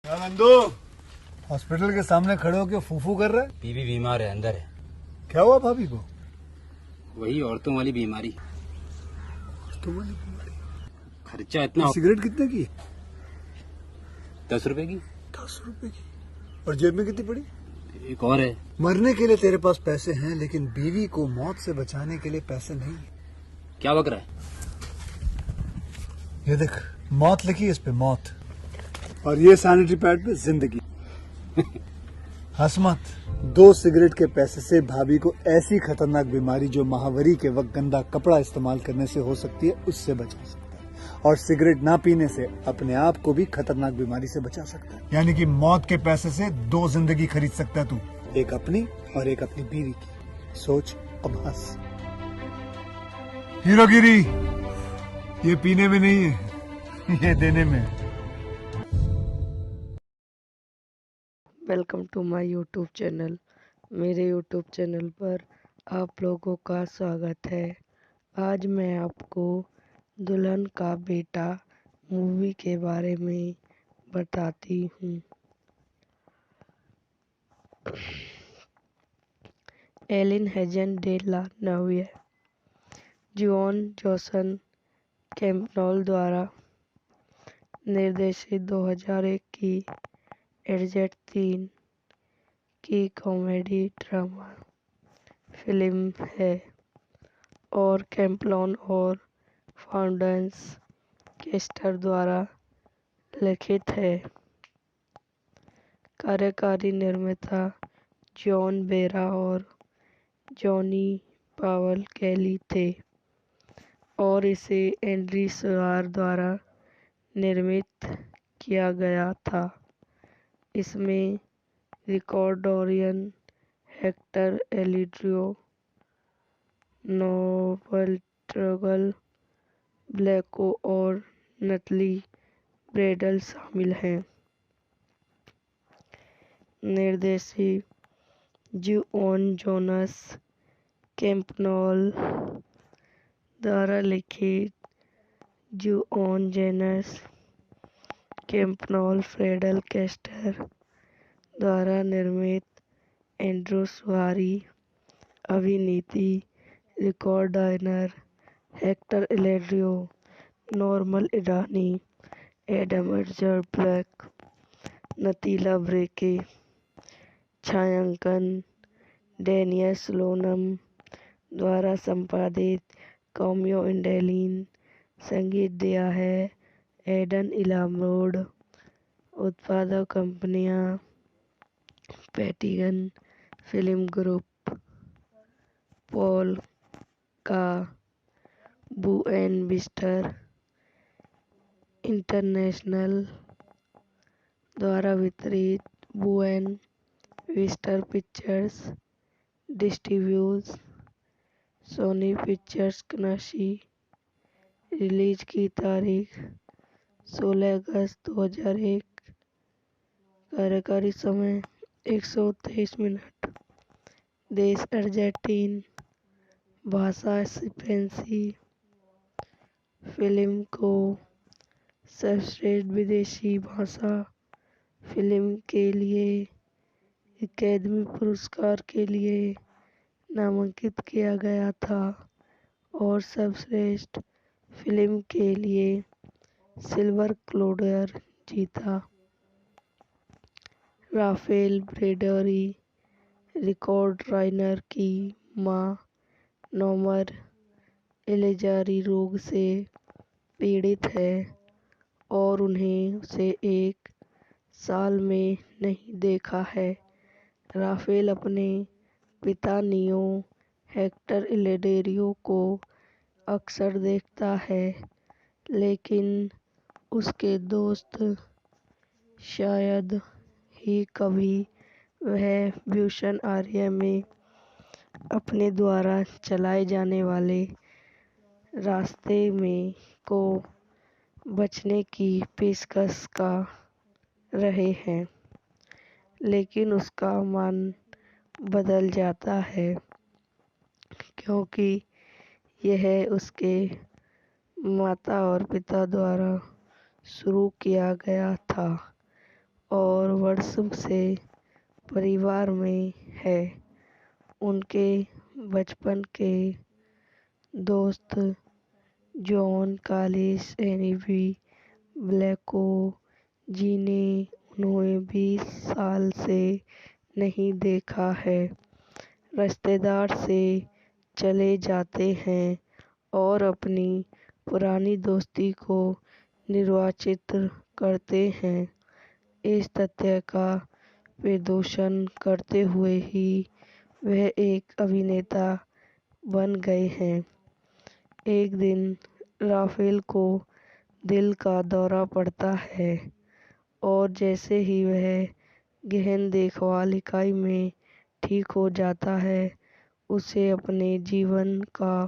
क्या नंदू हॉस्पिटल के सामने खड़े होकर फूफू कर रहा है? बीवी बीमार है, अंदर है। क्या हुआ भाभी को? वही औरतों वाली बीमारी। तुम्हारी बीमारी? खर्चा इतना। सिगरेट कितने की? 10 रुपए की। 10 रुपए की। और जेब में कितनी पड़ी? एक और है। मरने के लिए तेरे पास पैसे हैं, लेकिन बीवी को मौत से बचाने के लिए पैसे नहीं है। क्या बक रहा है? ये देख, मौत लिखी है इस पे, मौत। और ये सैनिटरी पैड पे जिंदगी। हंस मत। 2 सिगरेट के पैसे से भाभी को ऐसी खतरनाक बीमारी जो महावरी के वक्त गंदा कपड़ा इस्तेमाल करने से हो सकती है, उससे बचा सकता है। और सिगरेट ना पीने से अपने आप को भी खतरनाक बीमारी से बचा सकता है। यानी कि मौत के पैसे से 2 जिंदगी खरीद सकता है तू, एक अपनी और एक अपनी बीवी की। सोच, अब हंस। हीरोगिरी ये पीने में नहीं है, ये देने में है। Welcome to my YouTube channel. मेरे यूट्यूब चैनल पर आप लोगों का स्वागत है। आज मैं आपको दुल्हन का बेटा मूवी के बारे में बताती हूँ। El हेजन de la नव्य, Juan José Campanella द्वारा निर्देशित 2001 की एडजेट-3 की कॉमेडी ड्रामा फिल्म है और कैम्पनॉल और फाउंडेंस केस्टर द्वारा लिखित है। कार्यकारी निर्माता जॉन बेरा और जॉनी पावल कैली थे और इसे एंड्री सुआर द्वारा निर्मित किया गया था। इसमें रिकॉर्डोरियन हेक्टर एलिड्रियो, नोबल ट्रगल ब्लैको और नटली ब्रेडल शामिल हैं। निर्देशित जॉन जोनास कैम्पनॉल द्वारा लिखित जॉन जोनास कैम्पनॉल फ्रेडल केस्टर द्वारा निर्मित एंड्रू सुआरी अभिनीति रिकॉर्डर हेक्टर एलेड्रियो, नॉर्मल ईरानी, एडम एडजर ब्लैक, नतीला ब्रेके, छायांकन डेनियल स्लोनम द्वारा संपादित कॉमियो इंडेलिन, संगीत दिया है एडन इलामरोड, उत्पादक कंपनियां पैटिगन फिल्म ग्रुप, पॉल का बुएन विस्टर इंटरनेशनल द्वारा वितरित, Buena Vista Pictures distribute, Sony Pictures कनाशी। रिलीज की तारीख 16 अगस्त 2001। कार्यकारी समय 123 मिनट। देश अर्जेंटीन, भाषा स्पेनिश। फिल्म को सर्वश्रेष्ठ विदेशी भाषा फिल्म के लिए अकादमी पुरस्कार के लिए नामांकित किया गया था और सर्वश्रेष्ठ फिल्म के लिए सिल्वर ग्लोब जीता। राफेल ब्रेडरी रिकॉर्ड राइनर की मां नॉमर एलेजारी रोग से पीड़ित है और उन्हें उसे 1 साल में नहीं देखा है। राफेल अपने पिता नियो हेक्टर एलेडेरियो को अक्सर देखता है, लेकिन उसके दोस्त शायद ही कभी वह ब्यूशन आर्या में अपने द्वारा चलाए जाने वाले रास्ते में को बचने की पेशकश कर रहे हैं, लेकिन उसका मन बदल जाता है क्योंकि यह उसके माता और पिता द्वारा शुरू किया गया था और वर्षों से परिवार में है। उनके बचपन के दोस्त जॉन कॉलिंस एनीवी ब्लैको जिन्हें उन्होंने 20 साल से नहीं देखा है, रिश्तेदार से चले जाते हैं और अपनी पुरानी दोस्ती को निर्वाचित करते हैं। इस तथ्य का प्रदर्शन करते हुए ही वह एक अभिनेता बन गए हैं। एक दिन राफेल को दिल का दौरा पड़ता है और जैसे ही वह गहन देखभाल इकाई में ठीक हो जाता है, उसे अपने जीवन का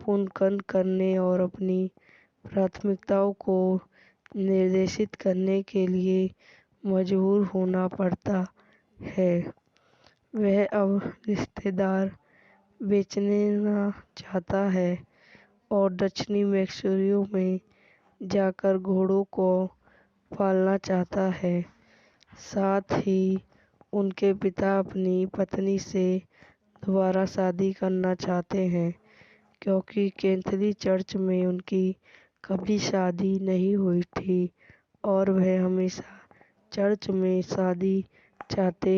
पुनर्गठन करने और अपनी प्राथमिकताओं को निर्देशित करने के लिए मजबूर होना पड़ता है। वह अब रिश्तेदार बेचना चाहता है और दक्षिणी मैसूरी में जाकर घोड़ों को पालना चाहता है। साथ ही उनके पिता अपनी पत्नी से दोबारा शादी करना चाहते हैं, क्योंकि कैथोलिक चर्च में उनकी कभी शादी नहीं हुई थी और वह हमेशा चर्च में शादी चाहते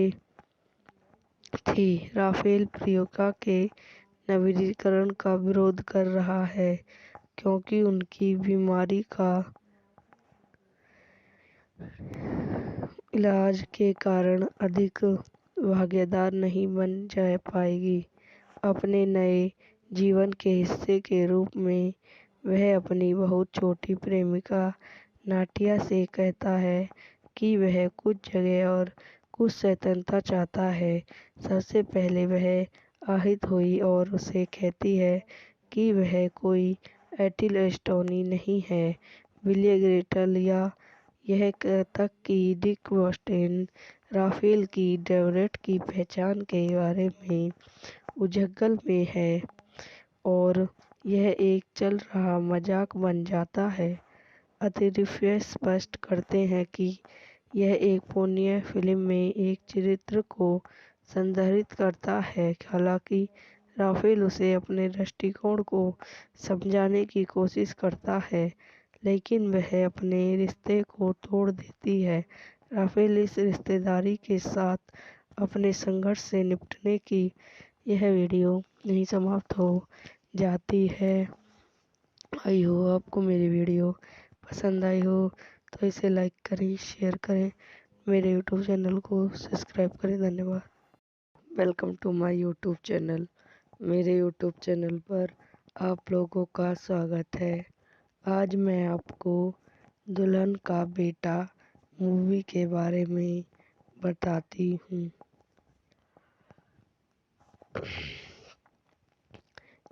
थी। राफेल प्रियंका के नवीनीकरण का विरोध कर रहा है, क्योंकि उनकी बीमारी का इलाज के कारण अधिक भागीदार नहीं बन जा पाएगी। अपने नए जीवन के हिस्से के रूप में वह अपनी बहुत छोटी प्रेमिका नाटिया से कहता है कि वह कुछ जगह और कुछ स्वतंत्रता चाहता है। सबसे पहले वह आहत हुई और उसे कहती है कि वह कोई एथिल एस्टोनी नहीं है। विलियम ग्रेटल या यह तक कि डिक वॉस्टेन राफेल की डेवरेट की पहचान के बारे में उलझन में है और यह एक चल रहा मजाक बन जाता है। अतिरिक्त स्पष्ट करते हैं कि यह एक पोर्नो फिल्म में एक चरित्र को संदर्भित करता है। हालांकि राफेल उसे अपने दृष्टिकोण को समझाने की कोशिश करता है, लेकिन वह अपने रिश्ते को तोड़ देती है। राफेल इस रिश्तेदारी के साथ अपने संघर्ष से निपटने की यह वीडियो नहीं समाप्त हो जाती है। आई हो आपको मेरी वीडियो पसंद आई हो तो इसे लाइक करें, शेयर करें, मेरे यूट्यूब चैनल को सब्सक्राइब करें। धन्यवाद। Welcome to my YouTube channel. मेरे यूट्यूब चैनल पर आप लोगों का स्वागत है। आज मैं आपको दुल्हन का बेटा मूवी के बारे में बताती हूँ।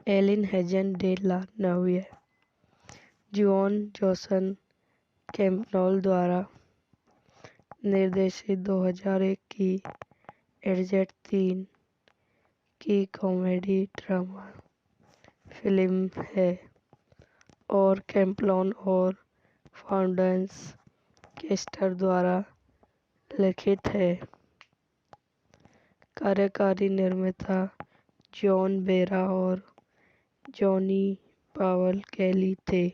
El हेजन de la novia, Juan José Campbell द्वारा निर्देशित 2001 की एजेंट 3 की कॉमेडी ड्रामा फिल्म है और कैम्पबेल और फाउंडेंस केस्टर द्वारा लिखित है। कार्यकारी निर्माता जॉन बेरा और जॉनी पावल कैली थे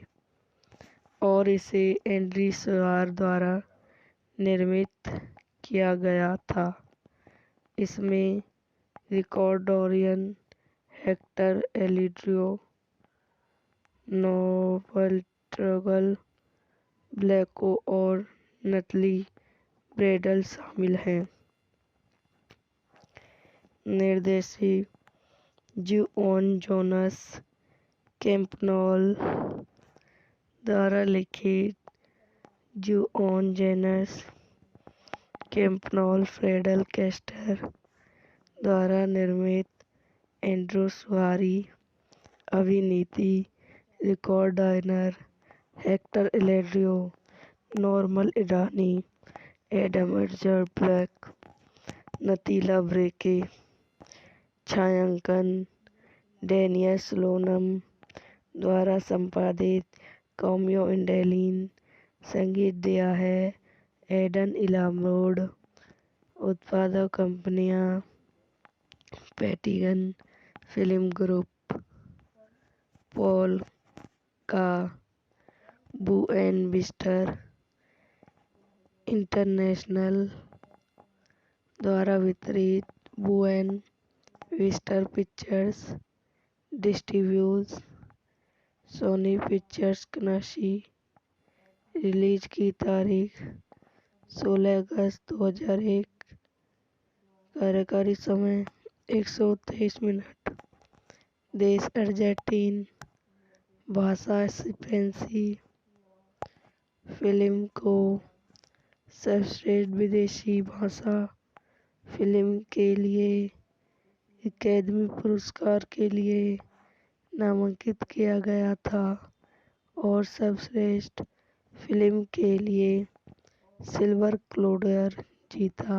और इसे एंड्री सुआर द्वारा निर्मित किया गया था। इसमें रिकॉर्डोरियन हेक्टर एलिड्रियो, नोबल ट्रगल ब्लैको और नतली ब्रेडल शामिल हैं। निर्देशित जॉन जोनास कैम्पबेल द्वारा लिखित जॉन जोनास कैम्पबेल फ्रेडल केस्टर द्वारा निर्मित एंड्रू सुआरी अभिनीति रिकॉर्डर हेक्टर एलिड्रियो, नॉर्मन इरानी, एडम एडजर ब्लैक, नतीला ब्रेके, छायांकन डेनियल स्लोनम द्वारा संपादित कॉमियो इंडेलिन, संगीत दिया है एडन इलाम रोड। उत्पादक कंपनियां पेंटागन फिल्म ग्रुप, पॉल का बुएन विस्टर इंटरनेशनल द्वारा वितरित Buena Vista Pictures distribute, Sony Pictures कनाशी। रिलीज की तारीख 16 अगस्त 2001। कार्यकारी समय 123 मिनट। देश अर्जेंटीन। भाषा स्पेनिश। फिल्म को सर्वश्रेष्ठ विदेशी भाषा फिल्म के लिए अकादमी पुरस्कार के लिए नामांकित किया गया था और सर्वश्रेष्ठ फिल्म के लिए सिल्वर ग्लोब जीता।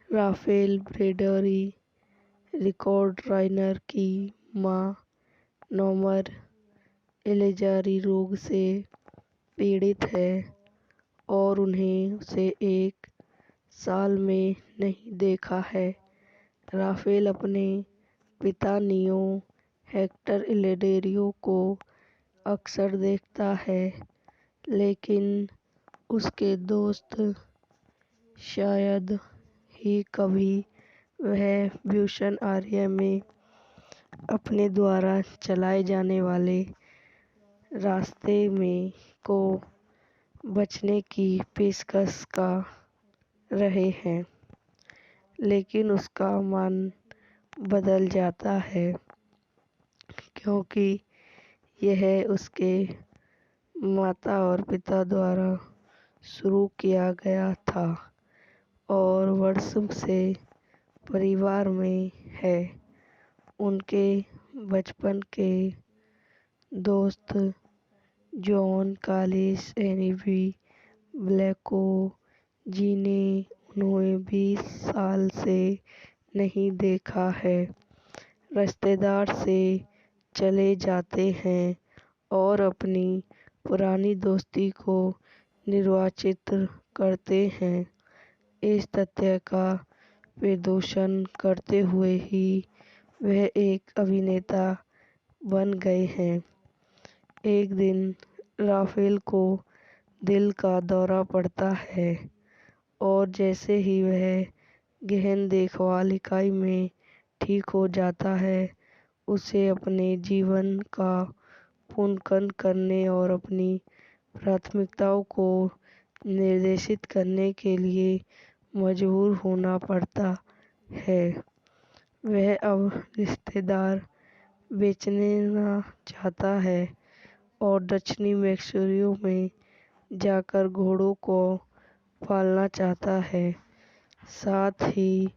राफेल ब्रेडरी रिकॉर्ड राइनर की मां नॉर्मन एलेजारी रोग से पीड़ित है और उन्हें उसे 1 साल में नहीं देखा है। राफेल अपने पिता नियो हेक्टर इलेडेरियो को अक्सर देखता है, लेकिन उसके दोस्त शायद ही कभी वह ब्यूशन आर्या में अपने द्वारा चलाए जाने वाले रास्ते में को बचने की पेशकश कर रहे हैं, लेकिन उसका मन बदल जाता है क्योंकि यह उसके माता और पिता द्वारा शुरू किया गया था और वर्षों से परिवार में है। उनके बचपन के दोस्त जॉन कालिस एनीवी ब्लैको जिन्हें उन्होंने 20 साल से नहीं देखा है, रिश्तेदार से चले जाते हैं और अपनी पुरानी दोस्ती को निर्वाचित करते हैं। इस तथ्य का प्रदर्शन करते हुए ही वह एक अभिनेता बन गए हैं। एक दिन राफेल को दिल का दौरा पड़ता है और जैसे ही वह गहन देखभाल इकाई में ठीक हो जाता है, उसे अपने जीवन का पुनर्गठन करने और अपनी प्राथमिकताओं को निर्देशित करने के लिए मजबूर होना पड़ता है। वह अब रिश्तेदार बेचना चाहता है और दक्षिणी मैक्सिको में जाकर घोड़ों को पालना चाहता है। साथ ही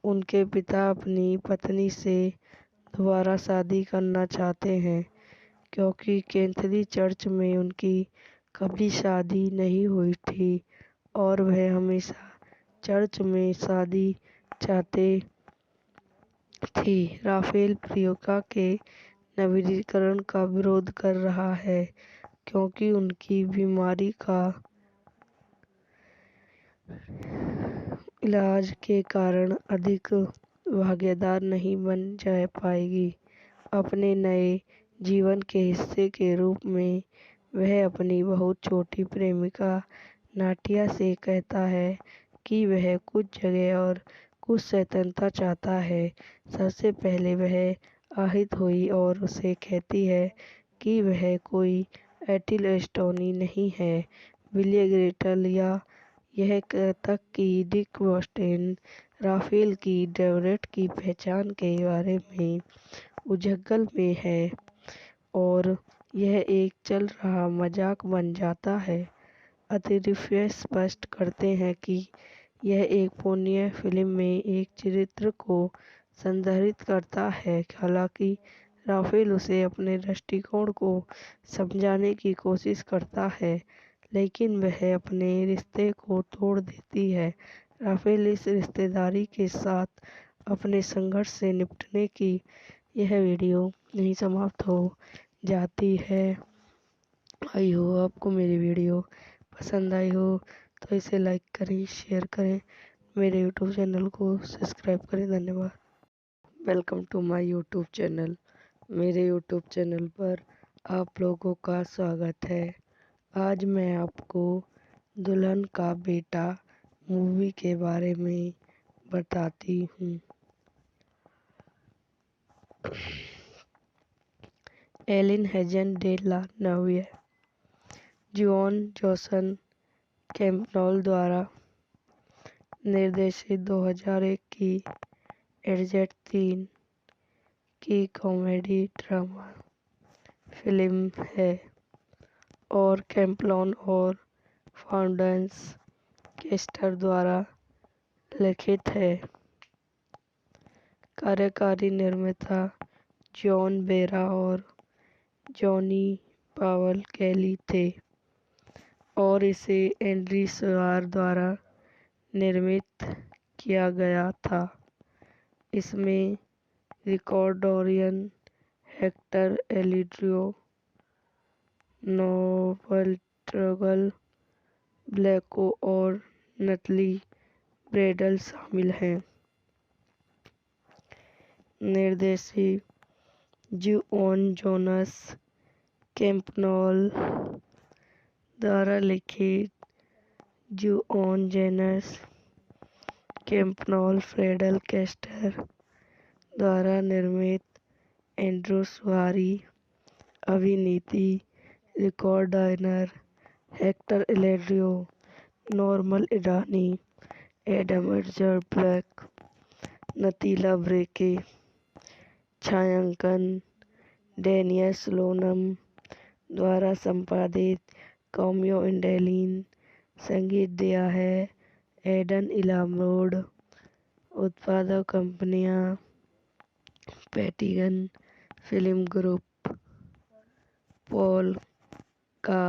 उनके पिता अपनी पत्नी से दोबारा शादी करना चाहते हैं क्योंकि कैथोलिक चर्च में उनकी कभी शादी नहीं हुई थी और वह हमेशा चर्च में शादी चाहते थे। राफेल प्रियंका के नवीनीकरण का विरोध कर रहा है क्योंकि उनकी बीमारी का इलाज के कारण अधिक भागीदार नहीं बन जा पाएगी। अपने नए जीवन के हिस्से के रूप में वह अपनी बहुत छोटी प्रेमिका नाटिया से कहता है कि वह कुछ जगह और कुछ स्वतंत्रता चाहता है। सबसे पहले वह आहत हुई और उसे कहती है कि वह कोई एथिल एस्टोनी नहीं है, विलियम ग्रेटल या यह तक कि डिक वोस्टेन राफेल की डेवरेट की पहचान के बारे में उजगल में है और यह एक चल रहा मजाक बन जाता है। अतिरिक्त स्पष्ट करते हैं कि यह एक पुण्य फिल्म में एक चरित्र को संदर्भित करता है। हालांकि राफेल उसे अपने दृष्टिकोण को समझाने की कोशिश करता है, लेकिन वह अपने रिश्ते को तोड़ देती है। राफेल इस रिश्तेदारी के साथ अपने संघर्ष से निपटने की यह वीडियो यहीं समाप्त हो जाती है। आई होप आपको मेरी वीडियो पसंद आई हो तो इसे लाइक करें, शेयर करें, मेरे यूट्यूब चैनल को सब्सक्राइब करें। धन्यवाद। Welcome to my YouTube channel. मेरे यूट्यूब चैनल पर आप लोगों का स्वागत है। आज मैं आपको दुल्हन का बेटा मूवी के बारे में बताती हूँ। El हेजन de la नव्य, Juan José Campanella द्वारा निर्देशित 2001 की एडजेट-3 की कॉमेडी ड्रामा फिल्म है और कैम्पनॉल और फाउंडेंस केस्टर द्वारा लिखित है। कार्यकारी निर्माता जॉन बेरा और जॉनी पावल कैली थे और इसे एंड्री सुआर द्वारा निर्मित किया गया था। इसमें रिकॉर्डोरियन हेक्टर एलिड्रियो, नोबल ट्रगल ब्लैको और नतली ब्रेडल शामिल हैं। निर्देशित जॉन जोनस कैम्पनॉल द्वारा लिखित जॉन जोनस कैम्पनॉल फ्रेडल केस्टर द्वारा निर्मित एंड्रू सुआरी अभिनीति रिकॉर्डर हेक्टर एलेड्रियो, नॉर्मल इरानी, एडम एडजर ब्लैक, नतीला ब्रेके, छायांकन डेनियल स्लोनम द्वारा संपादित कॉमियो इंडेलिन, संगीत दिया है एडन इलामोड, उत्पादक कंपनियां पैटिगन फिल्म ग्रुप, पॉल का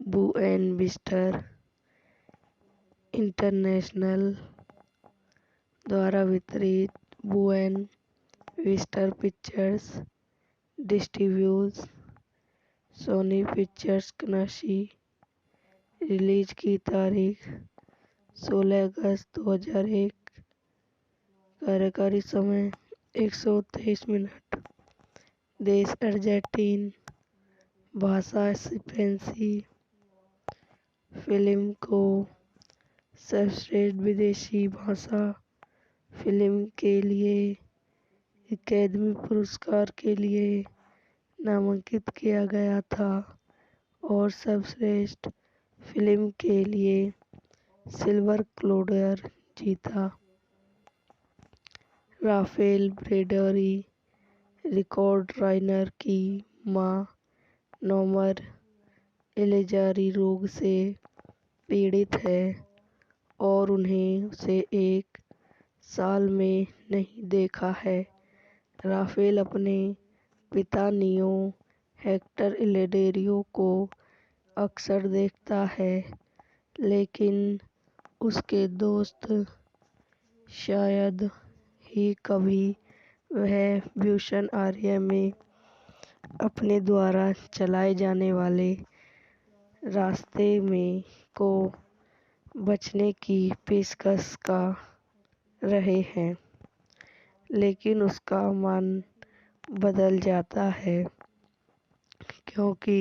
बुएन विस्टर इंटरनेशनल द्वारा वितरित, Buena Vista Pictures distribute, Sony Pictures कनाशी। रिलीज की तारीख 16 अगस्त 2001। कार्यकारी समय 123 मिनट। देश अर्जेंटीन, भाषा स्पेनिश। फिल्म को सर्वश्रेष्ठ विदेशी भाषा फिल्म के लिए अकादमी पुरस्कार के लिए नामांकित किया गया था और सर्वश्रेष्ठ फिल्म के लिए सिल्वर ग्लोब जीता। राफेल ब्रेडरी रिकॉर्ड राइनर की मां नोमर एलिजारी रोग से पीड़ित है और उन्हें उसे 1 साल में नहीं देखा है। राफेल अपने पिता नियो हेक्टर एलेडेरियो को अक्सर देखता है, लेकिन उसके दोस्त शायद ही कभी वह ब्यूशन आर्या में अपने द्वारा चलाए जाने वाले रास्ते में को बचने की पेशकश कर रहे हैं, लेकिन उसका मन बदल जाता है क्योंकि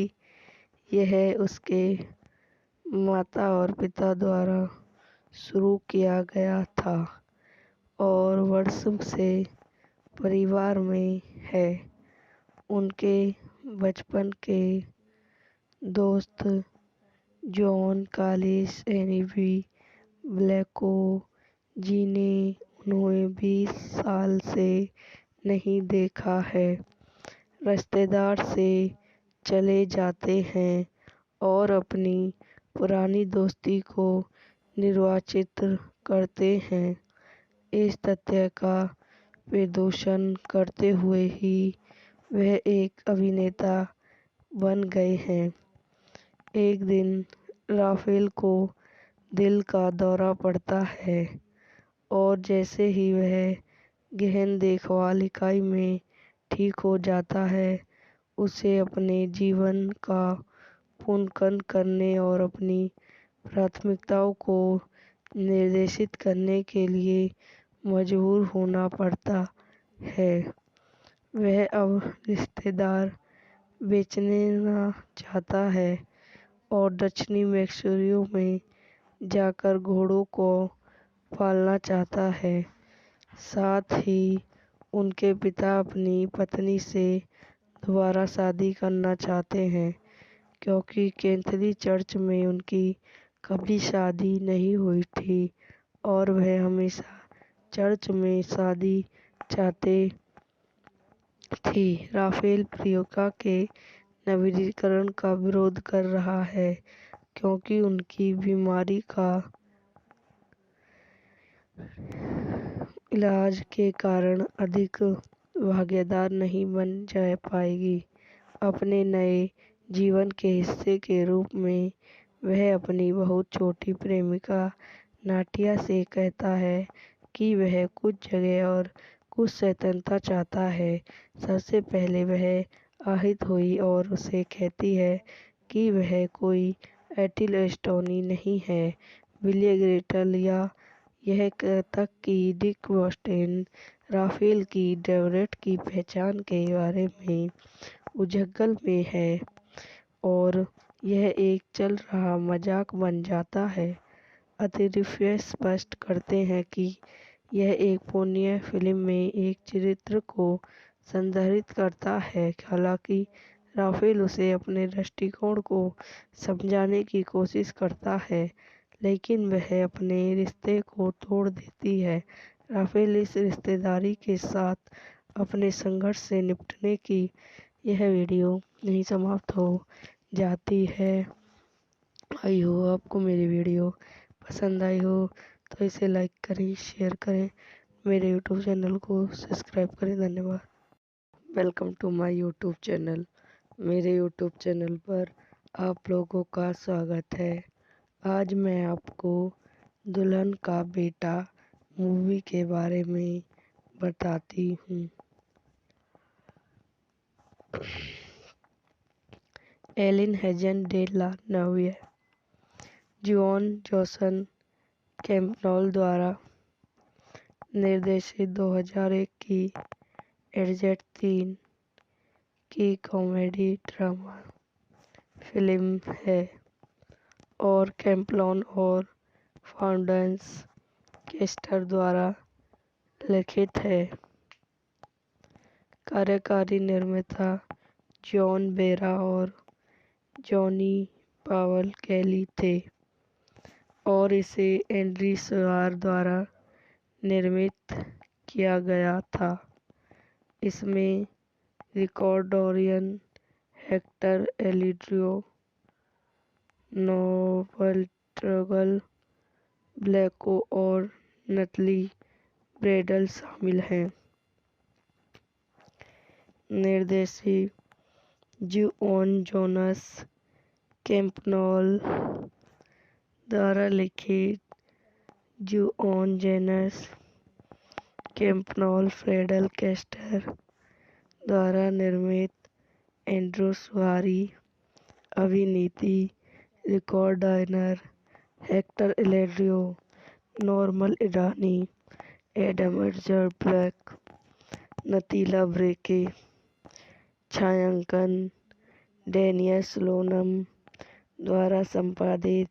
यह उसके माता और पिता द्वारा शुरू किया गया था और वर्षों से परिवार में है। उनके बचपन के दोस्त जॉन कालिस एनीवी ब्लैको, जिन्हें उन्होंने 20 साल से नहीं देखा है, रिश्तेदार से चले जाते हैं और अपनी पुरानी दोस्ती को निर्वाचित करते हैं। इस तथ्य का प्रदर्शन करते हुए ही वह एक अभिनेता बन गए हैं। एक दिन राफेल को दिल का दौरा पड़ता है और जैसे ही वह गहन देखभाल इकाई में ठीक हो जाता है, उसे अपने जीवन का पुनर्कन करने और अपनी प्राथमिकताओं को निर्देशित करने के लिए मजबूर होना पड़ता है। वह अब रिश्तेदार बेचना चाहता है और दक्षिणी मैसूर में जाकर घोड़ों को पालना चाहता है। साथ ही उनके पिता अपनी पत्नी से दोबारा शादी करना चाहते हैं, क्योंकि कैथोलिक चर्च में उनकी कभी शादी नहीं हुई थी और वह हमेशा चर्च में शादी चाहते थी। राफेल प्रियंका के नवीनीकरण का विरोध कर रहा है, क्योंकि उनकी बीमारी का इलाज के कारण अधिक भागीदार नहीं बन जा पाएगी। अपने नए जीवन के हिस्से के रूप में वह अपनी बहुत छोटी प्रेमिका नाटिया से कहता है कि वह कुछ जगह और कुछ स्वतंत्रता चाहता है। सबसे पहले वह आहत हुई और उसे कहती है कि वह कोई एटिल एस्टोनी नहीं है, विलियम ग्रेटल या यह तक कि डिक वोस्टेन राफेल की डेवरेट की पहचान के बारे में उजगल में है और यह एक चल रहा मजाक बन जाता है। अतिरिक्त स्पष्ट करते हैं कि यह एक पुण्य फिल्म में एक चरित्र को संदर्भित करता है। हालांकि राफेल उसे अपने दृष्टिकोण को समझाने की कोशिश करता है, लेकिन वह अपने रिश्ते को तोड़ देती है। राफेल इस रिश्तेदारी के साथ अपने संघर्ष से निपटने की यह वीडियो यहीं समाप्त हो जाती है। आई हो आपको मेरी वीडियो पसंद आई हो तो इसे लाइक करें, शेयर करें, मेरे यूट्यूब चैनल को सब्सक्राइब करें। धन्यवाद। Welcome to my YouTube channel. मेरे यूट्यूब चैनल पर आप लोगों का स्वागत है। आज मैं आपको दुल्हन का बेटा मूवी के बारे में बताती हूँ। El हेजन de la नव्य, Juan José Campbell द्वारा निर्देशित 2001 की एजेंट 3 की कॉमेडी ड्रामा फिल्म है और कैम्पबेल और फाउंडेंस केस्टर द्वारा लिखित है। कार्यकारी निर्माता जॉन बेरा और जॉनी पावल कैली थे और इसे एंड्री सुआर द्वारा निर्मित किया गया था। इसमें रिकॉर्डोरियन हेक्टर एलिड्रियो, नोबल ट्रगल ब्लैको और नटली ब्रेडल शामिल हैं। निर्देशित जॉन जोनास कैम्पबेल द्वारा लिखित जॉन जोनास कैम्पबेल फ्रेडल केस्टर द्वारा निर्मित एंड्रू सुआरी अभिनीति रिकॉर्डर हेक्टर एलेड्रियो, नॉर्मन इरानी, एडम एडजर ब्लैक, नतीला ब्रेके, छायांकन डेनियल स्लोनम द्वारा संपादित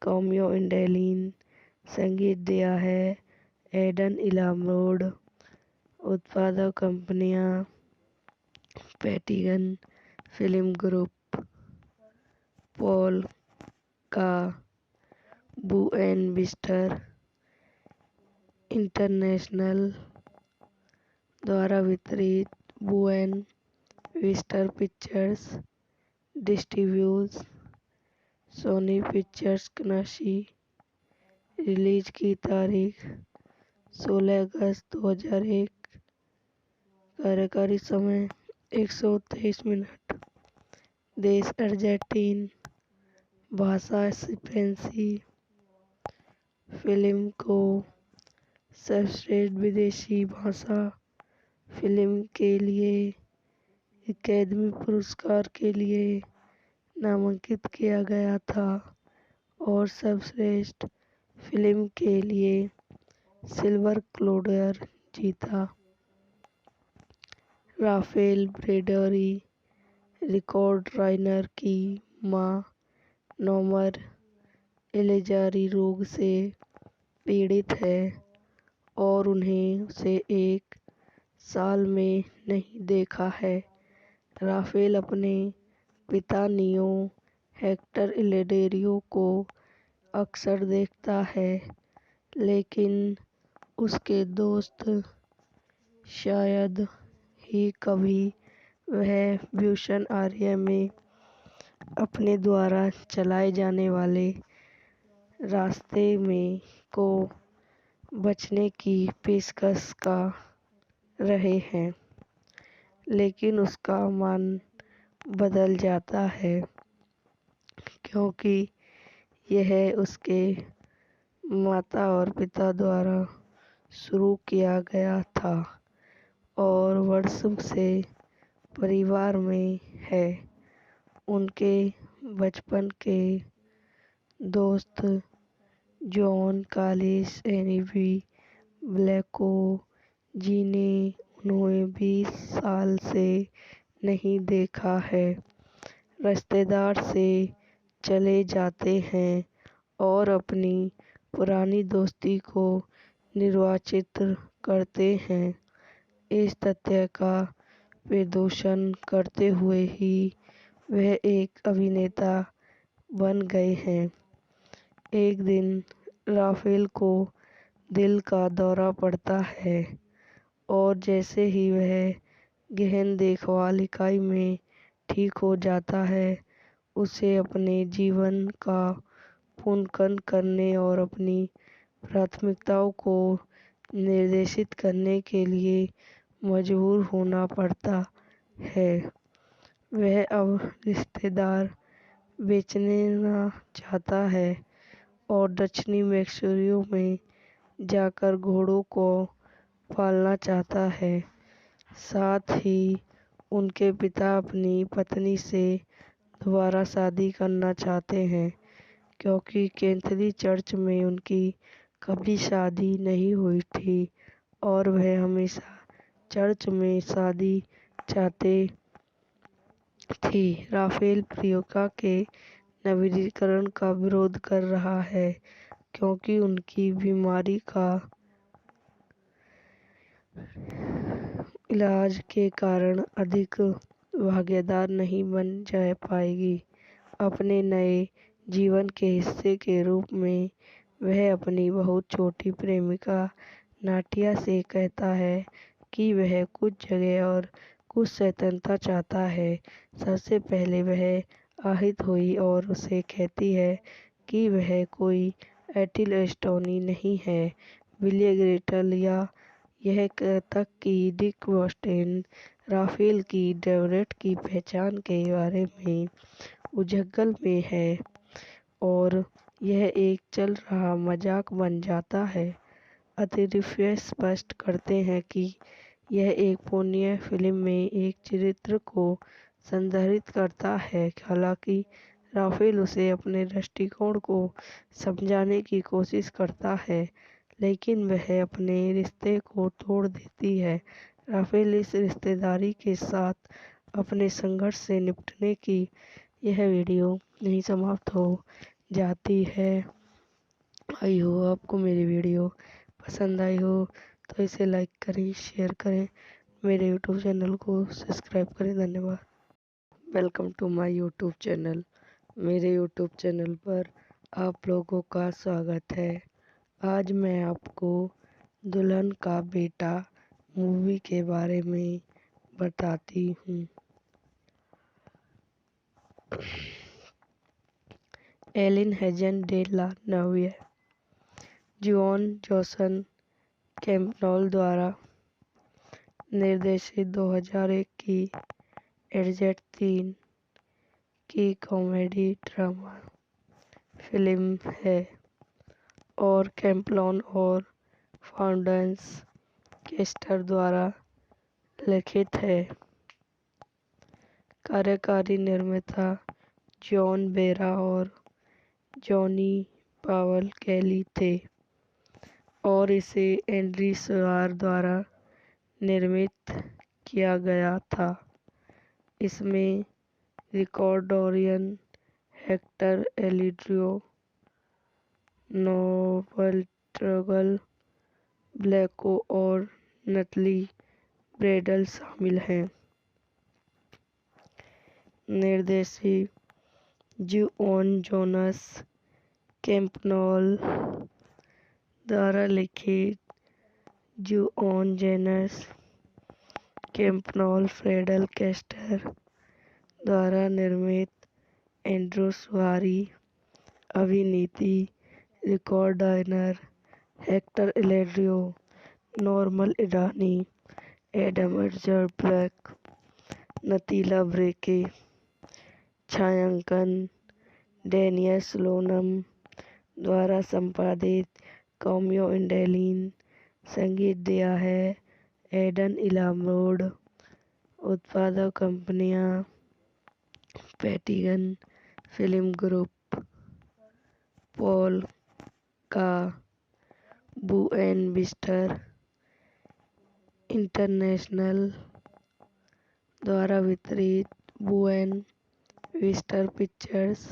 कामियो इंडेलिन, संगीत दिया है एडन इलामोड, उत्पादक कंपनियां पैटिगन फिल्म ग्रुप, पॉल का बुएन विस्टर इंटरनेशनल द्वारा वितरित, Buena Vista Pictures Distributes, Sony Pictures कनाशी। रिलीज की तारीख 16 अगस्त 2001। कार्यकारी समय 123 मिनट। देश अर्जेंटीन, भाषा स्पेनिश। फिल्म को सर्वश्रेष्ठ विदेशी भाषा फिल्म के लिए अकादमी पुरस्कार के लिए नामांकित किया गया था और सर्वश्रेष्ठ फिल्म के लिए सिल्वर ग्लोब जीता। राफेल ब्रेडरी रिकॉर्ड राइनर की मां नॉर्मन एलिजारी रोग से पीड़ित है और उन्हें उसे 1 साल में नहीं देखा है। राफेल अपने पिता नियो हेक्टर इलेडेरियो को अक्सर देखता है, लेकिन उसके दोस्त शायद ही कभी वह ब्यूशन आर्य में अपने द्वारा चलाए जाने वाले रास्ते में को बचने की पेशकश कर रहे हैं, लेकिन उसका मन बदल जाता है क्योंकि यह उसके माता और पिता द्वारा शुरू किया गया था और वर्षों से परिवार में है। उनके बचपन के दोस्त जॉन कॉलिंस एनिवी ब्लैको जिन्हें उन्होंने 20 साल से नहीं देखा है, रिश्तेदार से चले जाते हैं और अपनी पुरानी दोस्ती को निर्वाचित करते हैं। इस तथ्य का प्रदर्शन करते हुए ही वह एक अभिनेता बन गए हैं। एक दिन राफेल को दिल का दौरा पड़ता है और जैसे ही वह गहन देखभाल इकाई में ठीक हो जाता है, उसे अपने जीवन का पुनर्गठन करने और अपनी प्राथमिकताओं को निर्देशित करने के लिए मजबूर होना पड़ता है। वह अब रिश्तेदार बेचना चाहता है और दक्षिणी मैसूरी में जाकर घोड़ों को पालना चाहता है। साथ ही उनके पिता अपनी पत्नी से दोबारा शादी करना चाहते हैं क्योंकि कैथोलिक चर्च में उनकी कभी शादी नहीं हुई थी और वह हमेशा चर्च में शादी चाहते थी। राफेल प्रियंका के नवीनीकरण का विरोध कर रहा है क्योंकि उनकी बीमारी का इलाज के कारण अधिक भागीदार नहीं बन जा पाएगी। अपने नए जीवन के हिस्से के रूप में वह अपनी बहुत छोटी प्रेमिका नाटिया से कहता है कि वह कुछ जगह और कुछ स्वतंत्रता चाहता है। सबसे पहले वह आहत हुई और उसे कहती है कि वह कोई एटिल एस्टोनी नहीं है। विलियम ग्रेटल या यह तक कि डिक वोस्टेन राफेल की डेवरेट की पहचान के बारे में उजगल में है और यह एक चल रहा मजाक बन जाता है। अतिरिक्त स्पष्ट करते हैं कि यह एक पुण्य फिल्म में एक चरित्र को संदर्भित करता है। हालांकि राफेल उसे अपने दृष्टिकोण को समझाने की कोशिश करता है, लेकिन वह अपने रिश्ते को तोड़ देती है। राफेल इस रिश्तेदारी के साथ अपने संघर्ष से निपटने की यह वीडियो नहीं समाप्त हो जाती है। आई हो आपको मेरी वीडियो पसंद आई हो तो इसे लाइक करें, शेयर करें, मेरे यूट्यूब चैनल को सब्सक्राइब करें। धन्यवाद। Welcome to my YouTube channel. मेरे यूट्यूब चैनल पर आप लोगों का स्वागत है। आज मैं आपको दुल्हन का बेटा मूवी के बारे में बताती हूँ। El हेजन de la नव्य, Juan José Campbell द्वारा निर्देशित 2001 की एजेंट 3 की कॉमेडी ड्रामा फिल्म है और कैम्पबेल और फाउंडेंस केस्टर द्वारा लिखित है। कार्यकारी निर्माता जॉन बेरा और जॉनी पावल कैली थे और इसे एंड्री सुआर द्वारा निर्मित किया गया था। इसमें रिकॉर्डोरियन हेक्टर एलिड्रियो, नोबल ट्रगल ब्लैको और नतली ब्रेडल शामिल हैं। निर्देशित जुओन जोनस कैम्पनॉल द्वारा लिखित जुओन जेनस कैम्पनॉल फ्रेडल कैस्टर द्वारा निर्मित एंड्रू सुआरी अभिनीति रिकॉर्डर हेक्टर एलेड्रियो, नॉर्मल इरानी, एडम एडजर ब्लैक, नतीला ब्रेके, छायांकन डेनियस लोनम द्वारा संपादित कॉमियो इंडेलिन, संगीत दिया है एडन इलामोड, उत्पादक कंपनियां पैटिगन फिल्म ग्रुप, पॉल का बुएन विस्टर इंटरनेशनल द्वारा वितरित Buena Vista Pictures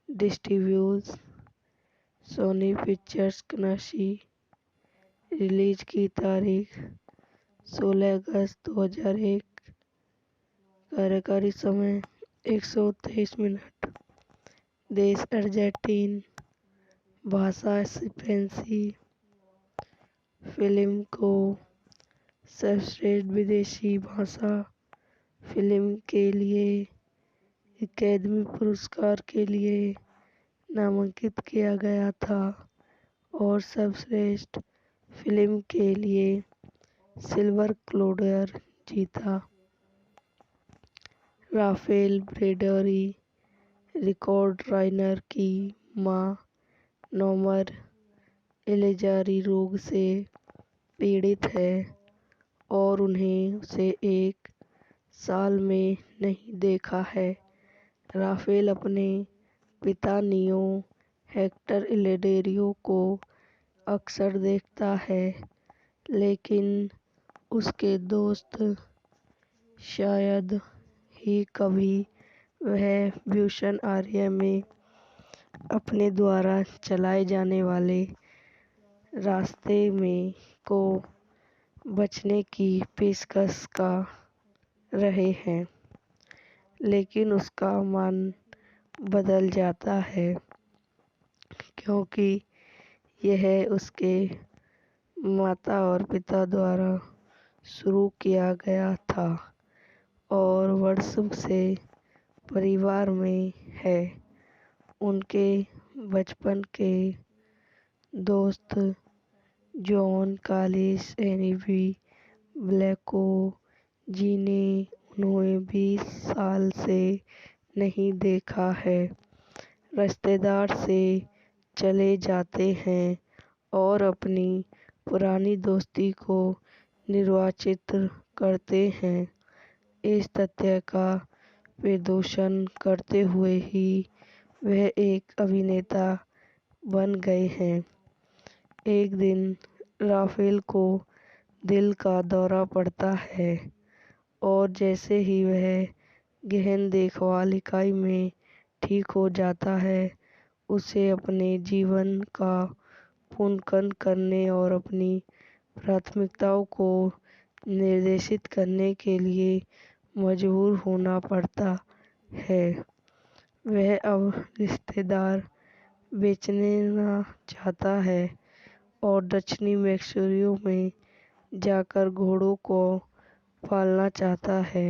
distribute, Sony Pictures कनाशी। रिलीज की तारीख 16 अगस्त 2001। कार्यकारी समय 123 मिनट। देश अर्जेंटीन, भाषा स्पेनिश। फिल्म को सर्वश्रेष्ठ विदेशी भाषा फिल्म के लिए अकादमी पुरस्कार के लिए नामांकित किया गया था और सर्वश्रेष्ठ फिल्म के लिए सिल्वर ग्लोब जीता। राफेल ब्रेडरी रिकॉर्ड राइनर की मां नोमर एलिजारी रोग से पीड़ित है और उन्हें उसे 1 साल में नहीं देखा है। राफेल अपने पिता नियो हेक्टर इलेडेरियो को अक्सर देखता है, लेकिन उसके दोस्त शायद ही कभी वह ब्यूशन आर्य में अपने द्वारा चलाए जाने वाले रास्ते में को बचने की पेशकश कर रहे हैं, लेकिन उसका मन बदल जाता है क्योंकि यह उसके माता और पिता द्वारा शुरू किया गया था और वर्षों से परिवार में है। उनके बचपन के दोस्त जॉन कालिस एनीवी ब्लैको, जिन्हें उन्होंने 20 साल से नहीं देखा है, रिश्तेदार से चले जाते हैं और अपनी पुरानी दोस्ती को निर्वाचित करते हैं। इस तथ्य का प्रदर्शन करते हुए ही वह एक अभिनेता बन गए हैं। एक दिन राफेल को दिल का दौरा पड़ता है और जैसे ही वह गहन देखभाल इकाई में ठीक हो जाता है, उसे अपने जीवन का पुनर्गठन करने और अपनी प्राथमिकताओं को निर्देशित करने के लिए मजबूर होना पड़ता है। वह अब रिश्तेदार बेचना चाहता है और दक्षिणी मैक्सिको में जाकर घोड़ों को पालना चाहता है।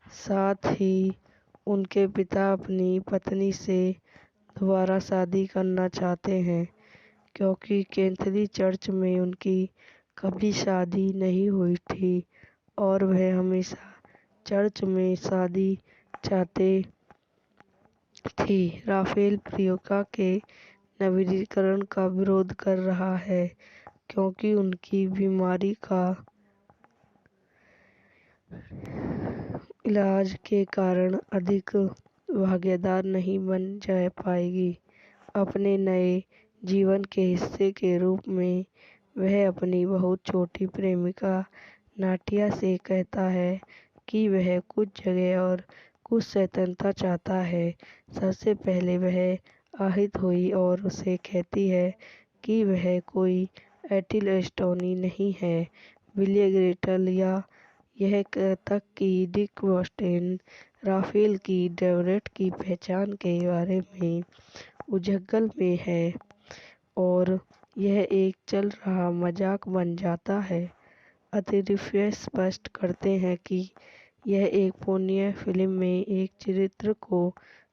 साथ ही उनके पिता अपनी पत्नी से दोबारा शादी करना चाहते हैं क्योंकि कैथोलिक चर्च में उनकी कभी शादी नहीं हुई थी और वह हमेशा चर्च में शादी चाहते थे। राफेल प्रियंका के नवीनीकरण का विरोध कर रहा है क्योंकि उनकी बीमारी का इलाज के कारण अधिक भागीदार नहीं बन जा पाएगी। अपने नए जीवन के हिस्से के रूप में वह अपनी बहुत छोटी प्रेमिका नाटिया से कहता है कि वह कुछ जगह और कुछ स्वतंत्रता चाहता है। सबसे पहले वह आहत हुई और उसे कहती है कि वह कोई एटिल एस्टोनी नहीं है, विलियम ग्रेटल या यह तक कि डिक वोस्टेन राफेल की डेवरेट की पहचान के बारे में उजगल में है और यह एक चल रहा मजाक बन जाता है। अतिरिक्त स्पष्ट करते हैं कि यह एक पुण्य फिल्म में एक चरित्र को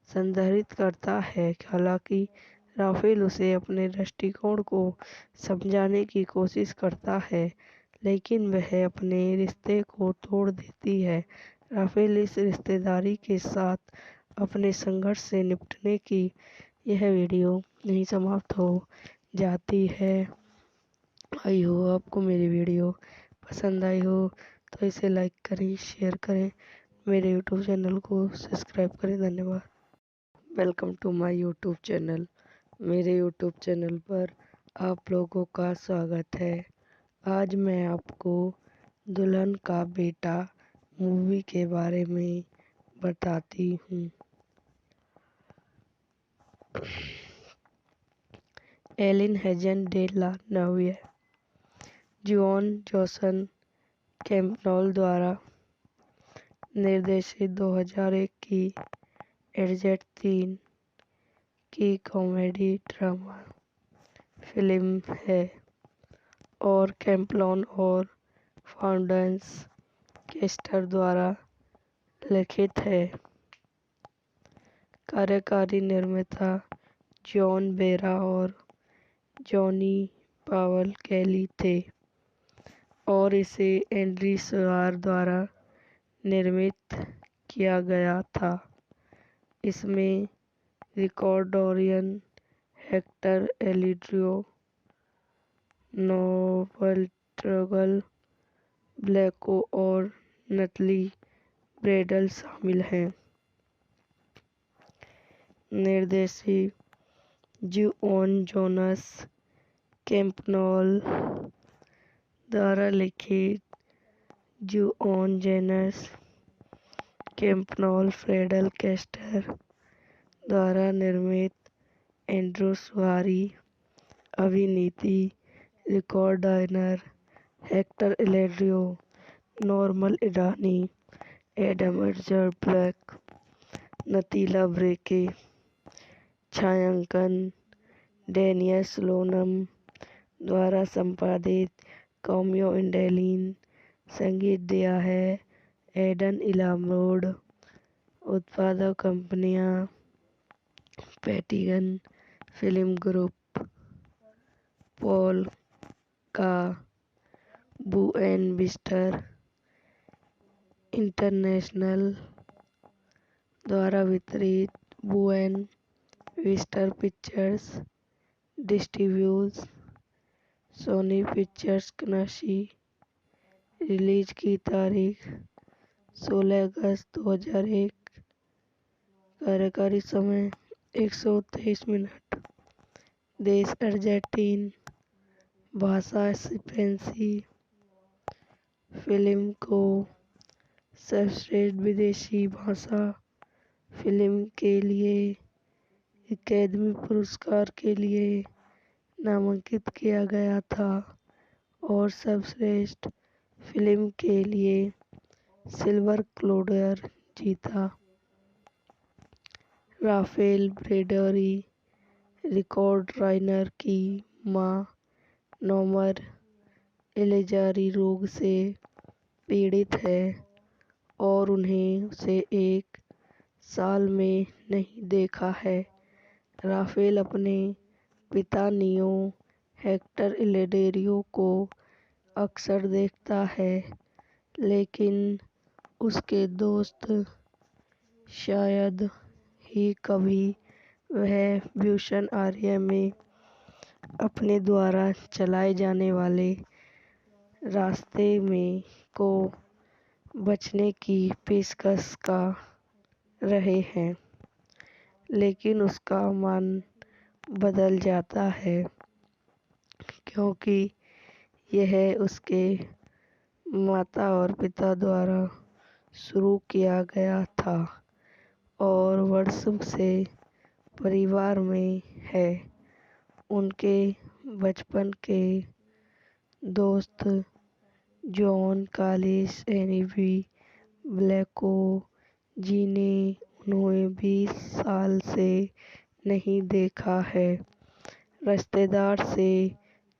संदर्भित करता है। हालांकि राफेल उसे अपने दृष्टिकोण को समझाने की कोशिश करता है, लेकिन वह अपने रिश्ते को तोड़ देती है। राफेल इस रिश्तेदारी के साथ अपने संघर्ष से निपटने की यह वीडियो यहीं समाप्त हो जाती है। आई हो आपको मेरी वीडियो पसंद आई हो तो इसे लाइक करें, शेयर करें, मेरे यूट्यूब चैनल को सब्सक्राइब करें। धन्यवाद। Welcome to my YouTube channel. मेरे यूट्यूब चैनल पर आप लोगों का स्वागत है। आज मैं आपको दुल्हन का बेटा मूवी के बारे में बताती हूँ। El हेजन de la नव्य Juan José Campanella द्वारा निर्देशित 2001 की एडजेट-3 की कॉमेडी ड्रामा फिल्म है और कैम्पनॉल और फाउंडेंस केस्टर द्वारा लिखित है। कार्यकारी निर्माता जॉन बेरा और जॉनी पावल कैली थे और इसे एंड्री सुआर द्वारा निर्मित किया गया था। इसमें रिकॉर्डोरियन हेक्टर एलिड्रियो, नोबल ट्रगल ब्लैको और नतली ब्रेडल शामिल हैं। निर्देशित जॉन जोनास कैम्पनॉल द्वारा लिखित जॉन जोनास कैम्पनॉल फ्रेडल केस्टर द्वारा निर्मित एंड्रू सुआरी अभिनीति रिकॉर्डर हेक्टर एलेड्रियो, नॉर्मल इडानी, एडम एडजर ब्लैक, नतीला ब्रेके, छायांकन डेनियल स्लोनम द्वारा संपादित कामियो इंडेलिन, संगीत दिया है एडन इलामोड, उत्पादक कंपनियां पैटिगन फिल्म ग्रुप, पॉल का बुएन विस्टर इंटरनेशनल द्वारा वितरित Buena Vista Pictures distribute Sony Pictures कनाशी। रिलीज की तारीख 16 अगस्त 2001। कार्यकारी समय 123 मिनट। देश अर्जेंटीन, भाषा स्पेनिश। फिल्म को सर्वश्रेष्ठ विदेशी भाषा फिल्म के लिए अकादमी पुरस्कार के लिए नामांकित किया गया था और सर्वश्रेष्ठ फिल्म के लिए सिल्वर ग्लोब जीता। राफेल ब्रेडरी रिकॉर्ड राइनर की मां नोमर एलिजारी रोग से पीड़ित है और उन्हें उसे 1 साल में नहीं देखा है। राफेल अपने पिता नियो हेक्टर एलेडेरियो को अक्सर देखता है, लेकिन उसके दोस्त शायद ही कभी वह ब्यूशन आर्या में अपने द्वारा चलाए जाने वाले रास्ते में को बचने की पेशकश कर रहे हैं। लेकिन उसका मन बदल जाता है क्योंकि यह उसके माता और पिता द्वारा शुरू किया गया था और वर्षों से परिवार में है। उनके बचपन के दोस्त जॉन कॉलिंस एनीवी ब्लैको जिन्हें उन्होंने 20 साल से नहीं देखा है, रिश्तेदार से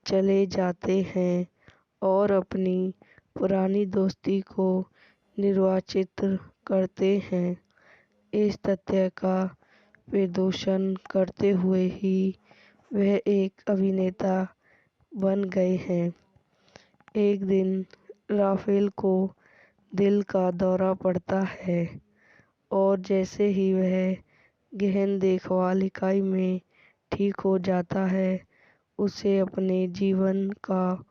चले जाते हैं और अपनी पुरानी दोस्ती को निर्वाचित करते हैं। इस तथ्य का प्रदर्शन करते हुए ही वह एक अभिनेता बन गए हैं। एक दिन राफेल को दिल का दौरा पड़ता है और जैसे ही वह गहन देखभाल इकाई में ठीक हो जाता है, उसे अपने जीवन का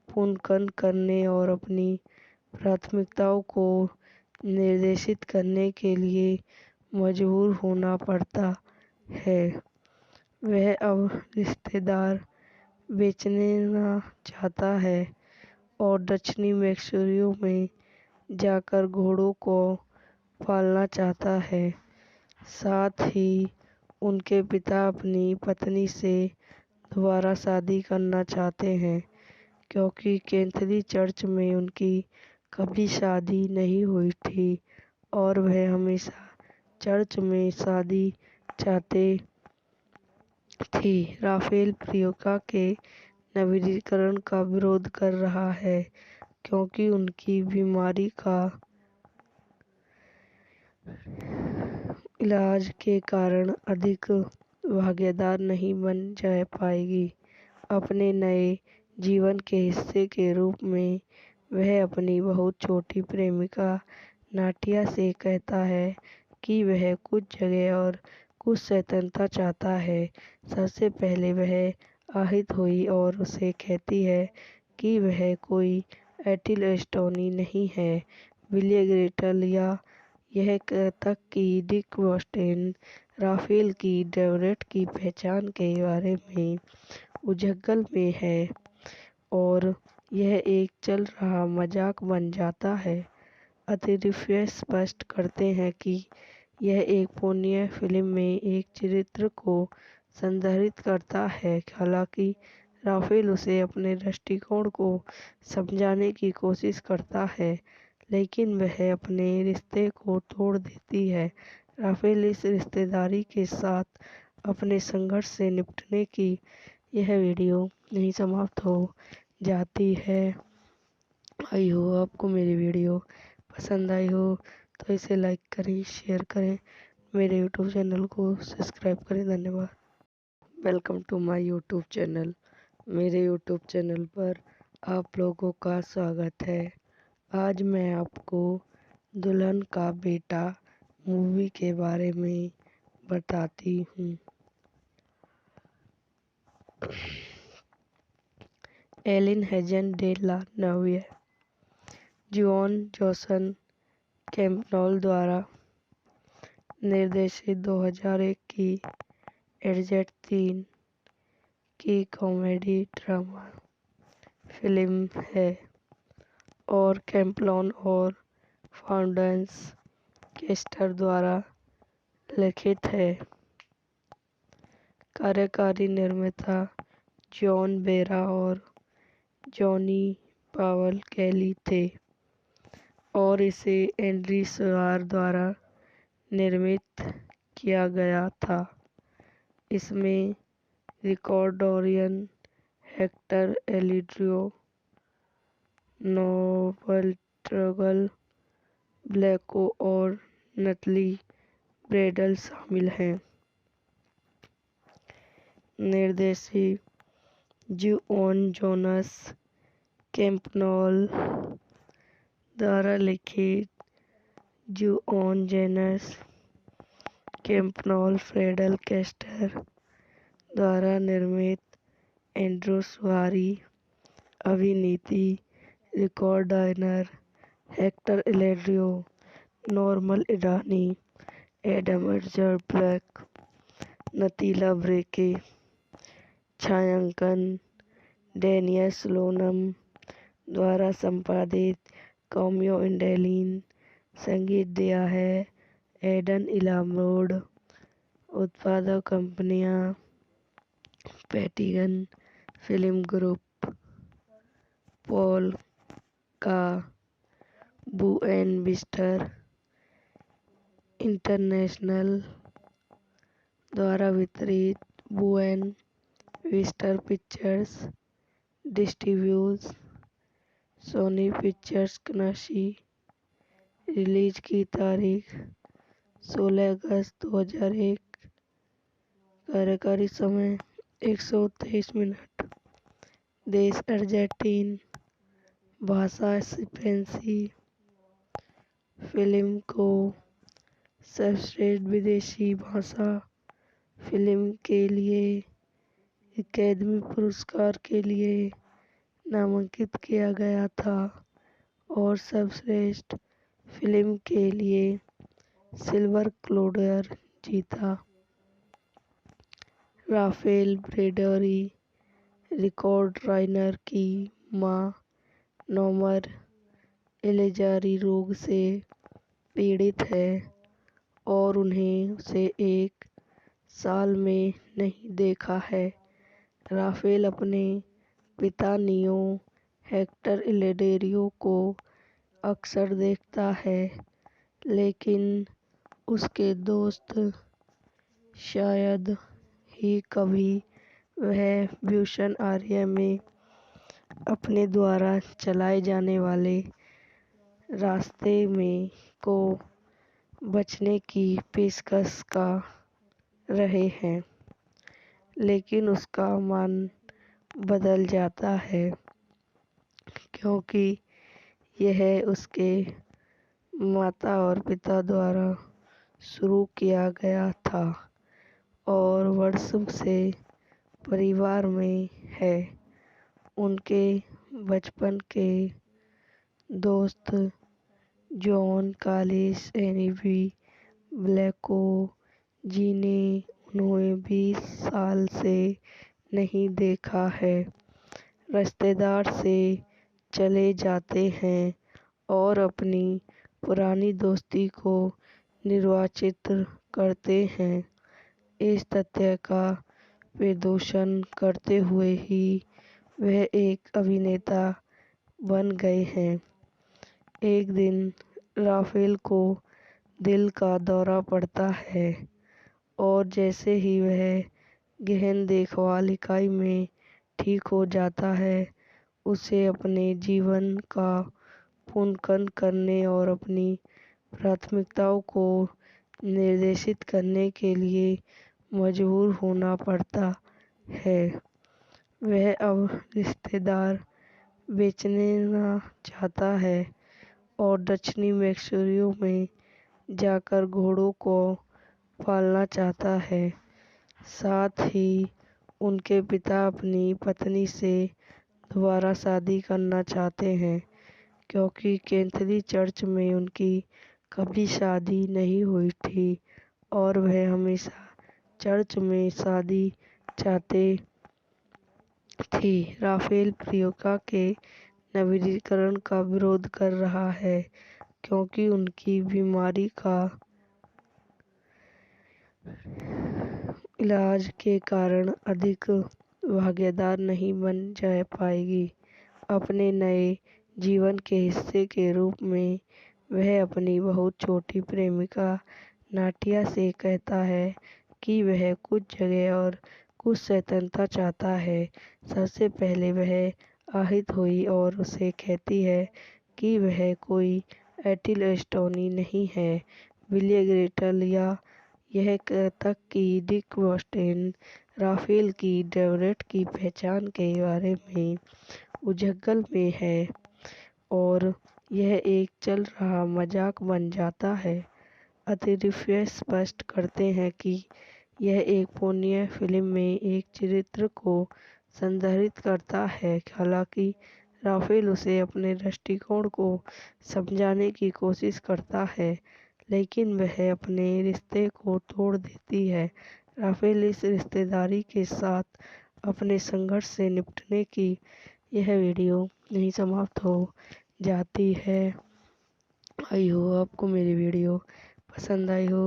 पुनर्गठन करने और अपनी प्राथमिकताओं को निर्देशित करने के लिए मजबूर होना पड़ता है। वह अब रिश्तेदार बेचना चाहता है और दक्षिणी मैसूरी में जाकर घोड़ों को पालना चाहता है। साथ ही उनके पिता अपनी पत्नी से दोबारा शादी करना चाहते हैं क्योंकि कैथोलिक चर्च में उनकी कभी शादी नहीं हुई थी और वह हमेशा चर्च में शादी चाहते थी। राफेल प्रियंका के नवीनीकरण का विरोध कर रहा है क्योंकि उनकी बीमारी का इलाज के कारण अधिक भागीदार नहीं बन जा पाएगी। अपने नए जीवन के हिस्से के रूप में वह अपनी बहुत छोटी प्रेमिका नाटिया से कहता है कि वह कुछ जगह और कुछ स्वतंत्रता चाहता है। सबसे पहले वह आहत हुई और उसे कहती है कि वह कोई एटिल एस्टोनी नहीं है। विलियम ग्रेटल या यह तक कि डिक वोस्टेन राफेल की डेवरेट की पहचान के बारे में उलझन में है और यह एक चल रहा मजाक बन जाता है। अतिरिक्त स्पष्ट करते हैं कि यह एक पोर्नो फिल्म में एक चरित्र को संदर्भित करता है। हालांकि राफेल उसे अपने दृष्टिकोण को समझाने की कोशिश करता है, लेकिन वह अपने रिश्ते को तोड़ देती है। राफेल इस रिश्तेदारी के साथ अपने संघर्ष से निपटने की यह वीडियो नहीं समाप्त हो जाती है। आई हो आपको मेरी वीडियो पसंद आई हो तो इसे लाइक करें, शेयर करें, मेरे यूट्यूब चैनल को सब्सक्राइब करें। धन्यवाद। Welcome to my YouTube channel. मेरे यूट्यूब चैनल पर आप लोगों का स्वागत है। आज मैं आपको दुल्हन का बेटा मूवी के बारे में बताती हूँ। El हेजन de la novia Juan José Campbell द्वारा निर्देशित 2001 की एजेंट 3 की कॉमेडी ड्रामा फिल्म है और कैम्पबेल और फाउंडेंस केस्टर द्वारा लिखित है। कार्यकारी निर्माता जॉन बेरा और जॉनी पावल कैली थे और इसे एंड्री सुआर द्वारा निर्मित किया गया था। इसमें रिकॉर्डोरियन हेक्टर एलिड्रियो नोबल्ट्रगल ब्लैको और नतली ब्रेडल शामिल हैं। निर्देशित जॉन जोनास कैम्पबेल द्वारा लिखित जॉन जोनास कैम्पबेल फ्रेडल केस्टर द्वारा निर्मित एंड्रू सुआरी अभिनीति रिकॉर्डर हेक्टर एलेड्रियो नॉर्मन इडानी एडम एडजर ब्लैक नतीला ब्रेके, छायांकन डेनियल स्लोनम द्वारा संपादित कॉमियो इंडेलिन, संगीत दिया है एडन इलामोड, उत्पादक कंपनियां पैटिगन फिल्म ग्रुप, पॉल का बुएन विस्टर इंटरनेशनल द्वारा वितरित, Buena Vista Pictures Distributes, Sony Pictures कनाशी। रिलीज की तारीख 16 अगस्त 2001। कार्यकारी समय 123 मिनट। देश अर्जेंटीन, भाषा स्पेनिश। फिल्म को सर्वश्रेष्ठ विदेशी भाषा फिल्म के लिए अकादमी पुरस्कार के लिए नामांकित किया गया था और सर्वश्रेष्ठ फिल्म के लिए सिल्वर ग्लोब जीता। राफेल ब्रेडरी रिकॉर्ड राइनर की मां नोमर एलिजारी रोग से पीड़ित है और उन्हें उसे 1 साल में नहीं देखा है। राफेल अपने पिता नियो हेक्टर इलेडेरियो को अक्सर देखता है, लेकिन उसके दोस्त शायद ही कभी वह ब्यूशन आर्या में अपने द्वारा चलाए जाने वाले रास्ते में को बचने की पेशकश कर रहे हैं, लेकिन उसका मन बदल जाता है क्योंकि यह उसके माता और पिता द्वारा शुरू किया गया था और वर्षों से परिवार में है। उनके बचपन के दोस्त जॉन कार्लोस एनिवी ब्लैको, जिन्हें उन्होंने 20 साल से नहीं देखा है, रिश्तेदार से चले जाते हैं और अपनी पुरानी दोस्ती को निर्वाचित करते हैं। इस तथ्य का प्रदर्शन करते हुए ही वह एक अभिनेता बन गए हैं। एक दिन राफेल को दिल का दौरा पड़ता है और जैसे ही वह गहन देखभाल इकाई में ठीक हो जाता है, उसे अपने जीवन का पुनर्गठन करने और अपनी प्राथमिकताओं को निर्देशित करने के लिए मजबूर होना पड़ता है। वह अब रिश्तेदार बेचना चाहता है और दक्षिणी मैक्सिको में जाकर घोड़ों को पालना चाहता है। साथ ही उनके पिता अपनी पत्नी से दोबारा शादी करना चाहते हैं क्योंकि कैथोलिक चर्च में उनकी कभी शादी नहीं हुई थी और वह हमेशा चर्च में शादी चाहते थी। राफेल प्रियंका के नवीनीकरण का विरोध कर रहा है क्योंकि उनकी बीमारी का इलाज के कारण अधिक भागीदार नहीं बन जा पाएगी। अपने नए जीवन के हिस्से के रूप में वह अपनी बहुत छोटी प्रेमिका नाटिया से कहता है कि वह कुछ जगह और कुछ स्वतंत्रता चाहता है। सबसे पहले वह आहत हुई और उसे कहती है कि वह कोई एटिल एस्टोनी नहीं है। विलियम ग्रेटल या यह तक कि डिक वॉस्टेन राफेल की डेवरेट की पहचान के बारे में उलझन में है और यह एक चल रहा मजाक बन जाता है। अतिरिक्त स्पष्ट करते हैं कि यह एक पोर्नो फिल्म में एक चरित्र को संदर्भित करता है। हालांकि राफेल उसे अपने दृष्टिकोण को समझाने की कोशिश करता है, लेकिन वह अपने रिश्ते को तोड़ देती है। राफेल इस रिश्तेदारी के साथ अपने संघर्ष से निपटने की यह वीडियो यहीं समाप्त हो जाती है। आई हो आपको मेरी वीडियो पसंद आई हो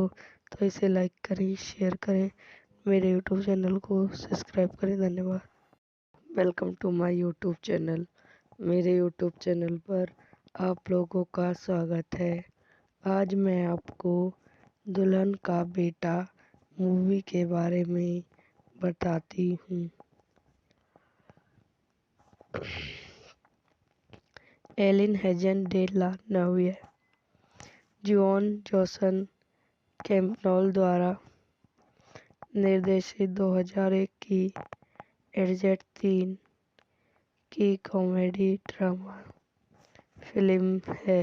तो इसे लाइक करें, शेयर करें, मेरे यूट्यूब चैनल को सब्सक्राइब करें। धन्यवाद। Welcome to my YouTube channel. मेरे यूट्यूब चैनल पर आप लोगों का स्वागत है। आज मैं आपको दुल्हन का बेटा मूवी के बारे में बताती हूँ। El हेजन de la novia, Juan José Campanella द्वारा निर्देशित 2001 की एडजेट-3 की कॉमेडी ड्रामा फिल्म है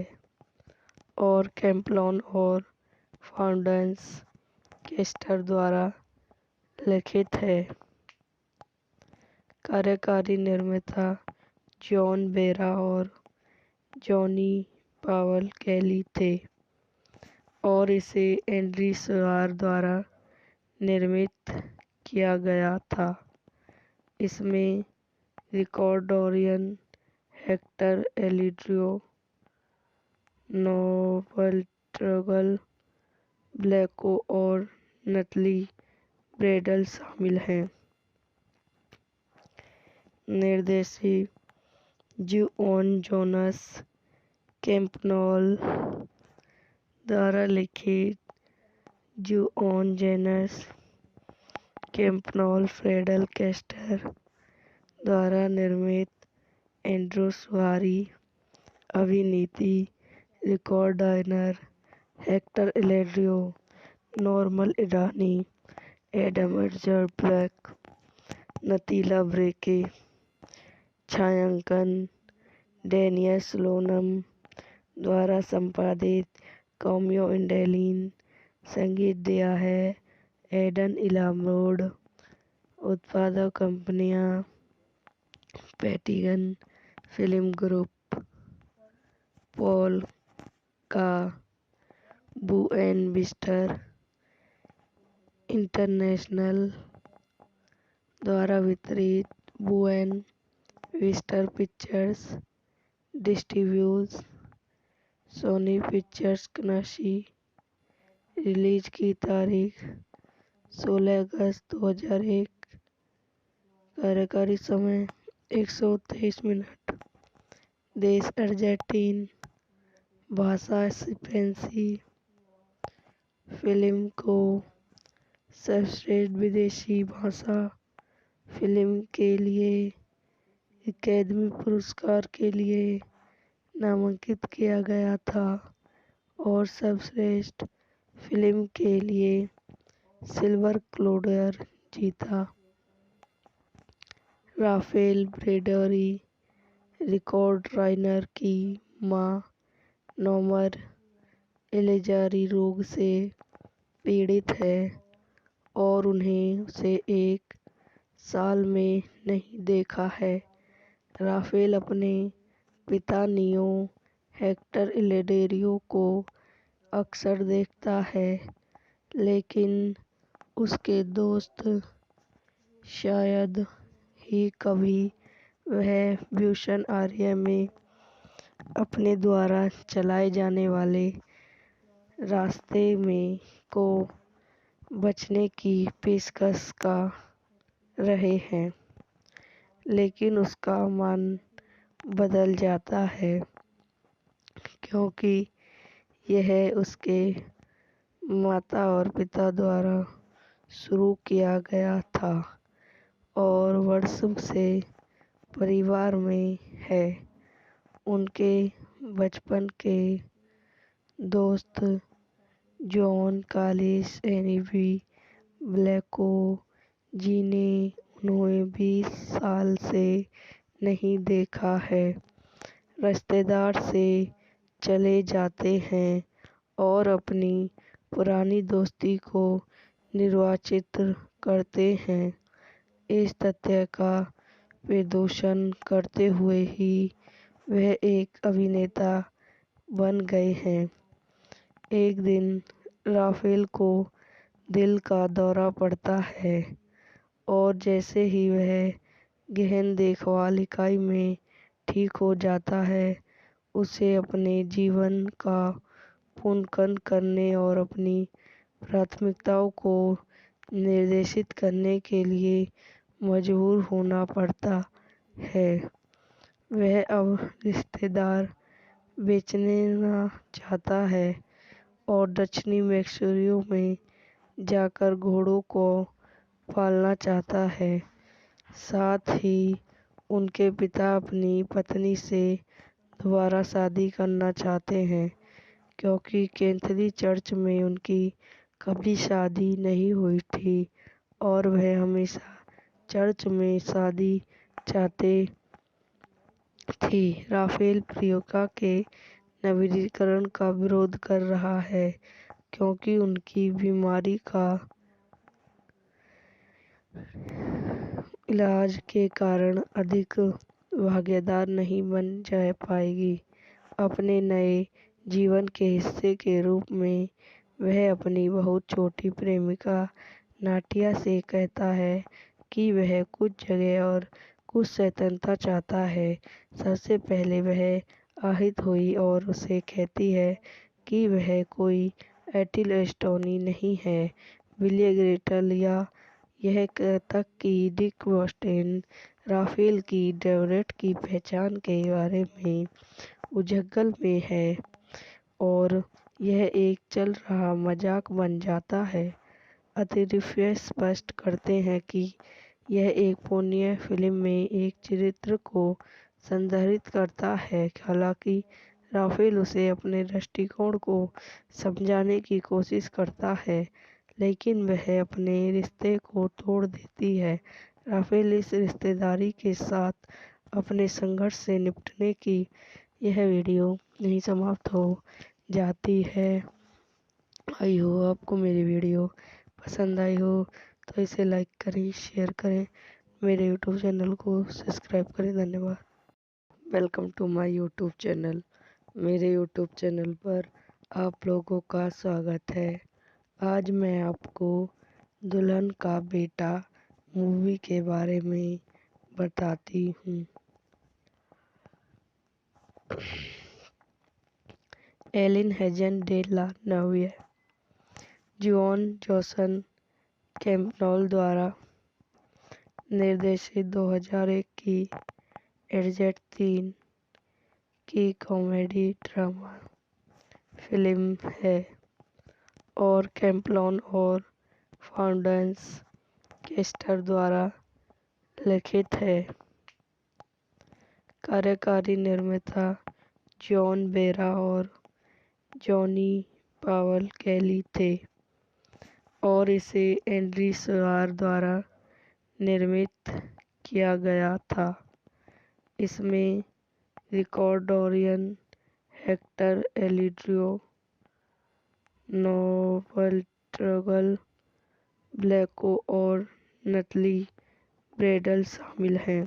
और कैम्पनॉल और फाउंडेंस केस्टर द्वारा लिखित है। कार्यकारी निर्माता जॉन बेरा और जॉनी पावल कैली थे और इसे एंड्री सुआर द्वारा निर्मित किया गया था। इसमें रिकॉर्डोरियन हेक्टर एलिड्रियो, नोबल ट्रगल ब्लैको और नटली ब्रेडल शामिल हैं। निर्देशित जॉन जोनस कैम्पनॉल द्वारा लिखित जॉन जोनस कैम्पनॉल फ्रेडल केस्टर द्वारा निर्मित एंड्रू सुआरी अभिनीति रिकॉर्डर हेक्टर एलेड्रियो, नॉर्मल इरानी, एडम एडजर ब्लैक, नतीला ब्रेके, छायांकन डेनियल स्लोनम द्वारा संपादित कॉमियो इंडेलिन, संगीत दिया है एडन इलामोड, उत्पादक कंपनियां पैटिगन फिल्म ग्रुप, पॉल का बुएन विस्टर इंटरनेशनल द्वारा वितरित Buena Vista Pictures Distributes, Sony Pictures कनाशी। रिलीज की तारीख 16 अगस्त 2001। कार्यकारी समय 123 मिनट। देश अर्जेंटीन, भाषा स्पेनिश। फिल्म को सर्वश्रेष्ठ विदेशी भाषा फिल्म के लिए अकादमी पुरस्कार के लिए नामांकित किया गया था और सर्वश्रेष्ठ फिल्म के लिए सिल्वर ग्लोब जीता। राफेल ब्रेडरी रिकॉर्ड राइनर की मां नोमर एलिजारी रोग से पीड़ित है और उन्हें उसे 1 साल में नहीं देखा है। राफेल अपने पिता नियो हेक्टर एलेडेरियो को अक्सर देखता है, लेकिन उसके दोस्त शायद ही कभी वह ब्यूशन आर्या में अपने द्वारा चलाए जाने वाले रास्ते में को बचने की पेशकश कर रहे हैं, लेकिन उसका मन बदल जाता है क्योंकि यह उसके माता और पिता द्वारा शुरू किया गया था और वर्षों से परिवार में है। उनके बचपन के दोस्त जॉन कार्लोस एनिवी ब्लैको, जिन्हें उन्होंने 20 साल से नहीं देखा है, रिश्तेदार से चले जाते हैं और अपनी पुरानी दोस्ती को निर्वाचित करते हैं। इस तथ्य का प्रदर्शन करते हुए ही वह एक अभिनेता बन गए हैं। एक दिन राफेल को दिल का दौरा पड़ता है और जैसे ही वह गहन देखभाल इकाई में ठीक हो जाता है, उसे अपने जीवन का पुनर्गठन करने और अपनी प्राथमिकताओं को निर्देशित करने के लिए मजबूर होना पड़ता है। वह अब रिश्तेदार बेचना चाहता है और दक्षिणी मैसूरी में जाकर घोड़ों को पालना चाहता है। साथ ही उनके पिता अपनी पत्नी से दोबारा शादी करना चाहते हैं, क्योंकि कैथोलिक चर्च में उनकी कभी शादी नहीं हुई थी और वह हमेशा चर्च में शादी चाहते थी। राफेल प्रियंका के नवीनीकरण का विरोध कर रहा है, क्योंकि उनकी बीमारी का इलाज के कारण अधिक भागीदार नहीं बन जा पाएगी। अपने नए जीवन के हिस्से के रूप में वह अपनी बहुत छोटी प्रेमिका नाटिया से कहता है कि वह कुछ जगह और कुछ स्वतंत्रता चाहता है। सबसे पहले वह आहत हुई और उसे कहती है कि वह कोई एटिल एस्टोनी नहीं है। विलियम ग्रेटल या यह तक कि डिक वोस्टेन राफेल की डेवरेट की पहचान के बारे में उलझन में है और यह एक चल रहा मजाक बन जाता है। अतिरिक्त स्पष्ट करते हैं कि यह एक पोर्नो फिल्म में एक चरित्र को संदर्भित करता है। हालांकि राफेल उसे अपने दृष्टिकोण को समझाने की कोशिश करता है, लेकिन वह अपने रिश्ते को तोड़ देती है। राफेल इस रिश्तेदारी के साथ अपने संघर्ष से निपटने की यह वीडियो नहीं समाप्त हो जाती है। आई हो आपको मेरी वीडियो पसंद आई हो तो इसे लाइक करें, शेयर करें, मेरे यूट्यूब चैनल को सब्सक्राइब करें। धन्यवाद। Welcome to my YouTube channel. मेरे यूट्यूब चैनल पर आप लोगों का स्वागत है। आज मैं आपको दुल्हन का बेटा मूवी के बारे में बताती हूँ। El हेजन de la novia, Juan José Campbell द्वारा निर्देशित 2001 की एजेंट 3 की कॉमेडी ड्रामा फिल्म है और कैम्पबेल और फाउंडेंस केस्टर द्वारा लिखित है। कार्यकारी निर्माता जॉन बेरा और जॉनी पावल कैली थे और इसे एंड्री सुआर द्वारा निर्मित किया गया था। इसमें रिकॉर्डोरियन, हेक्टर एलिड्रियो, नोबल ट्रगल ब्लैको और नटली ब्रेडल शामिल हैं।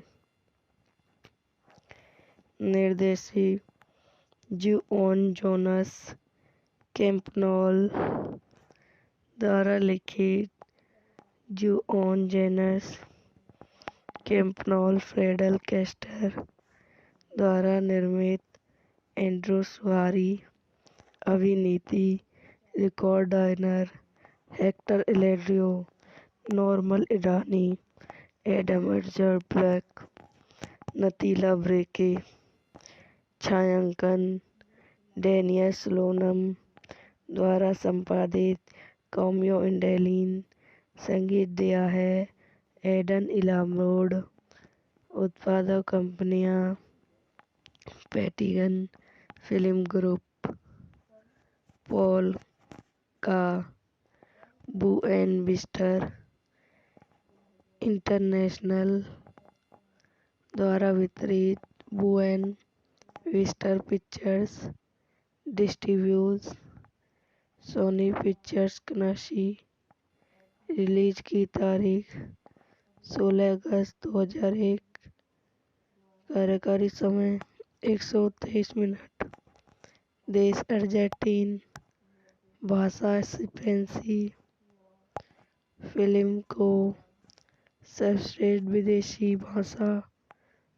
निर्देशित जॉन जोनास कैम्पबेल द्वारा लिखित जॉन जोनास कैम्पबेल फ्रेडल केस्टर द्वारा निर्मित एंड्रू सुआरी अभिनीति रिकॉर्डर हेक्टर एलेड्रियो, नॉर्मन इरानी, एडम ब्लैक, नतीला ब्रेके, छायांकन डेनियल स्लोनम द्वारा संपादित कॉमियो इंडेलिन, संगीत दिया है एडन इलामोड, उत्पादक कंपनियां पैटिगन फिल्म ग्रुप, पॉल का बुएन विस्टर इंटरनेशनल द्वारा वितरित, Buena Vista Pictures Distributes, Sony Pictures कनाशी। रिलीज की तारीख 16 अगस्त 2001। कार्यकारी समय 123 मिनट। देश अर्जेंटीन, भाषा स्पेनिश, फिल्म को सर्वश्रेष्ठ विदेशी भाषा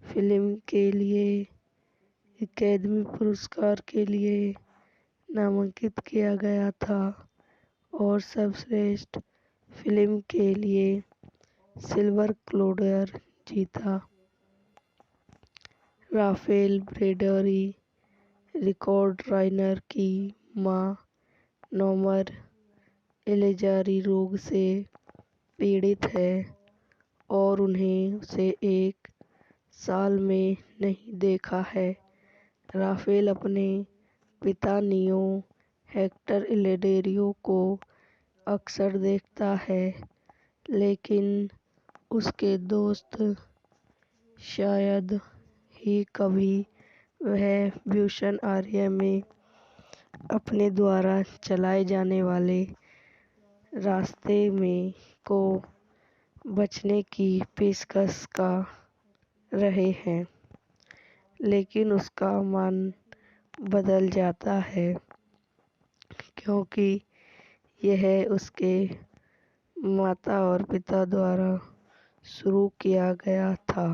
फिल्म के लिए अकादमी पुरस्कार के लिए नामांकित किया गया था और सर्वश्रेष्ठ फिल्म के लिए सिल्वर ग्लोब जीता। राफेल ब्रेडरी रिकॉर्ड राइनर की मां नॉर्मन एलिजारी रोग से पीड़ित है और उन्हें उसे 1 साल में नहीं देखा है। राफेल अपने पिता नियो हेक्टर इलेडेरियो को अक्सर देखता है, लेकिन उसके दोस्त शायद ही कभी वह ब्यूशन आर्या में अपने द्वारा चलाए जाने वाले रास्ते में को बचने की पेशकश कर रहे हैं, लेकिन उसका मन बदल जाता है क्योंकि यह उसके माता और पिता द्वारा शुरू किया गया था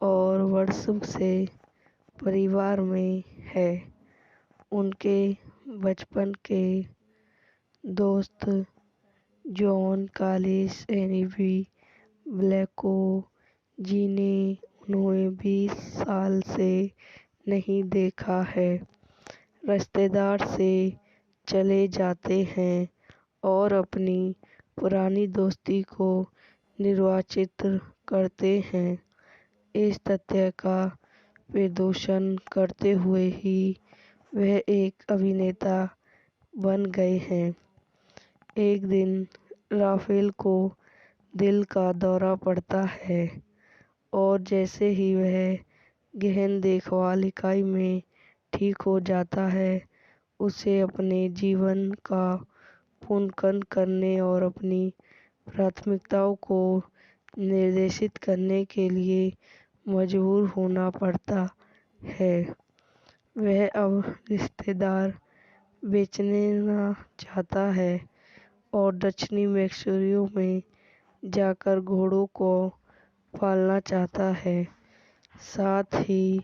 और वर्षों से परिवार में है। उनके बचपन के दोस्त जॉन कॉलिंस एनिवी ब्लैको जिन्हें उन्होंने 20 साल से नहीं देखा है, रिश्तेदार से चले जाते हैं और अपनी पुरानी दोस्ती को निर्वाचित करते हैं। इस तथ्य का प्रदर्शन करते हुए ही वह एक अभिनेता बन गए हैं। एक दिन राफेल को दिल का दौरा पड़ता है और जैसे ही वह गहन देखभाल इकाई में ठीक हो जाता है, उसे अपने जीवन का पुनर्गठन करने और अपनी प्राथमिकताओं को निर्देशित करने के लिए मजबूर होना पड़ता है। वह अब रिश्तेदार बेचना चाहता है और दक्षिणी मैसूरी में जाकर घोड़ों को पालना चाहता है। साथ ही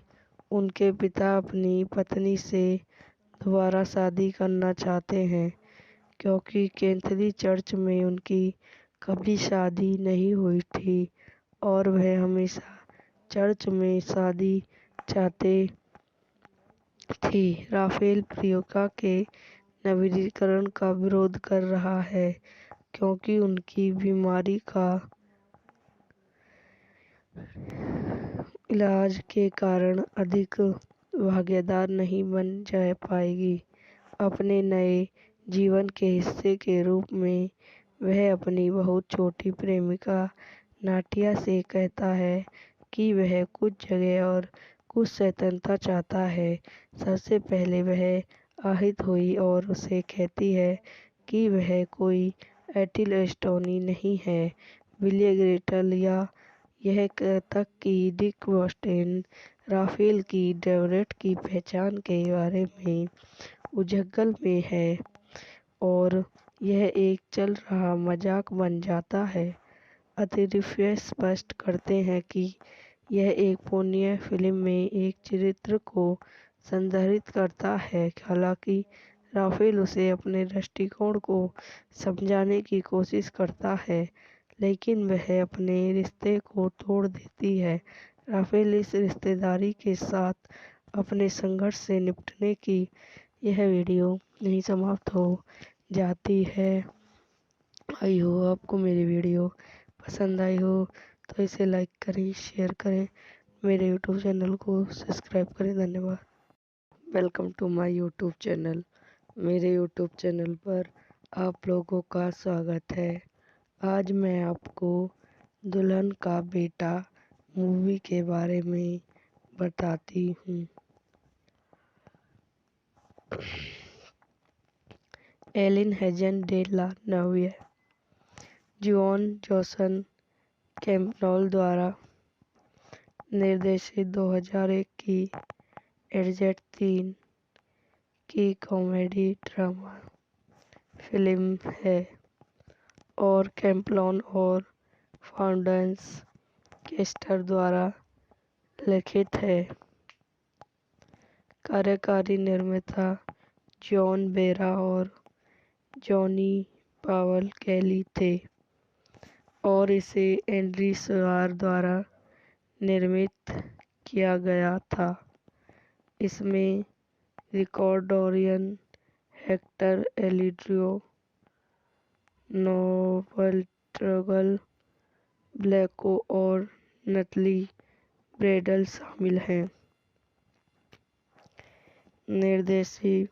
उनके पिता अपनी पत्नी से दोबारा शादी करना चाहते हैं क्योंकि कैथोलिक चर्च में उनकी कभी शादी नहीं हुई थी और वह हमेशा चर्च में शादी चाहते थी। राफेल प्रियंका के नवीनीकरण का विरोध कर रहा है क्योंकि उनकी बीमारी का इलाज के कारण अधिक भागीदार नहीं बन जा पाएगी। अपने नए जीवन के हिस्से के रूप में वह अपनी बहुत छोटी प्रेमिका नाटिया से कहता है कि वह कुछ जगह और कुछ स्वतंत्रता चाहता है। सबसे पहले वह आहत हुई और उसे कहती है कि वह कोई एटिल एस्टोनी नहीं है। विलियम ग्रेटल या यह तक कि डिक वोस्टेन राफेल की डेवरेट की पहचान के बारे में उलझन में है और यह एक चल रहा मजाक बन जाता है। अतिरिक्त स्पष्ट करते हैं कि यह एक पुण्य फिल्म में एक चरित्र को संदर्भित करता है। हालांकि राफेल उसे अपने दृष्टिकोण को समझाने की कोशिश करता है, लेकिन वह अपने रिश्ते को तोड़ देती है। राफेल इस रिश्तेदारी के साथ अपने संघर्ष से निपटने की यह वीडियो नहीं समाप्त हो जाती है। आई हो आपको मेरी वीडियो पसंद आई हो तो इसे लाइक करें, शेयर करें, मेरे यूट्यूब चैनल को सब्सक्राइब करें। धन्यवाद। Welcome to my YouTube channel. मेरे यूट्यूब चैनल पर आप लोगों का स्वागत है। आज मैं आपको दुल्हन का बेटा मूवी के बारे में बताती हूँ। El हेजन de la novia, Juan José Campbell द्वारा निर्देशित 2001 की एडजेट 3 की कॉमेडी ड्रामा फिल्म है और कैम्पलॉन और फाउंडेंस केस्टर द्वारा लिखित है। कार्यकारी निर्माता जॉन बेरा और जॉनी पावल कैली थे और इसे एंड्री सुआर द्वारा निर्मित किया गया था। इसमें रिकॉर्डोरियन, हेक्टर एलिड्रियो, नोबल ट्रगल, ब्लैको और नटली ब्रेडल शामिल हैं। निर्देशित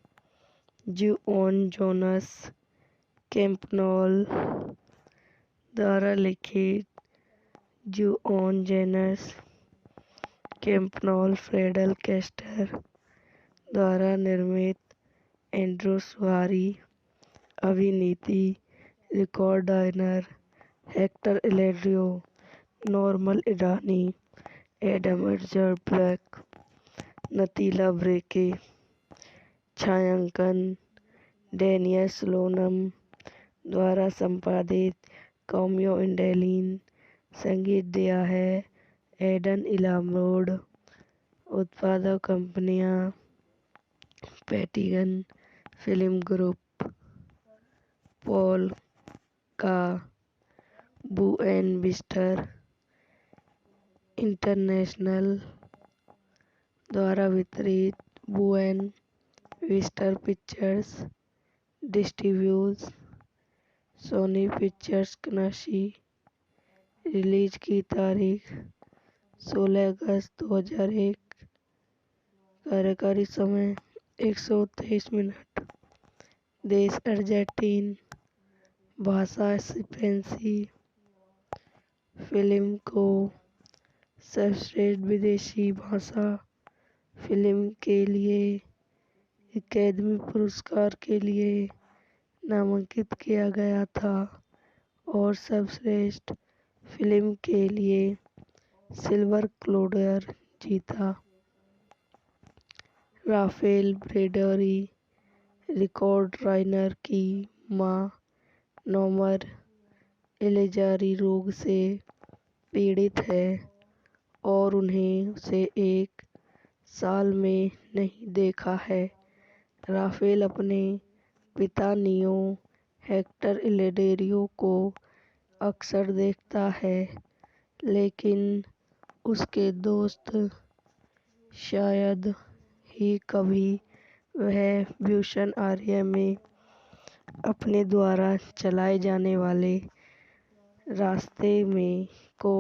जुओन जोनस कैम्पनॉल द्वारा लिखित जुओन जेनस कैम्पनॉल, फ्रेडल केस्टर द्वारा निर्मित एंड्रू सुआरी, अभिनीति रिकॉर्ड डायनर, हेक्टर एलेड्रियो, नॉर्मल इडानी, एडम एडजर ब्लैक, नतीला ब्रेके, छायांकन डेनियस लोनम द्वारा संपादित कॉमियो इंडेलिन, संगीत दिया है एडन इलामोड, उत्पादक कंपनियां पैटिगन फिल्म ग्रुप, पॉल का बुएन विस्टर इंटरनेशनल द्वारा वितरित, Buena Vista Pictures distribute, Sony Pictures कनाशी। रिलीज की तारीख 16 अगस्त 2001। कार्यकारी समय 123 मिनट। देश अर्जेंटीन, भाषा स्पेनिश। फिल्म को सर्वश्रेष्ठ विदेशी भाषा फिल्म के लिए अकादमी पुरस्कार के लिए नामांकित किया गया था और सर्वश्रेष्ठ फिल्म के लिए सिल्वर ग्लोब जीता। राफेल ब्रेडरी रिकॉर्ड राइनर की मां नॉमर एलेजारी रोग से पीड़ित है और उन्हें उसे 1 साल में नहीं देखा है। राफेल अपने पिता नियो हेक्टर एलेडेरियो को अक्सर देखता है, लेकिन उसके दोस्त शायद ही कभी वह ब्यूशन आर्या में अपने द्वारा चलाए जाने वाले रास्ते में को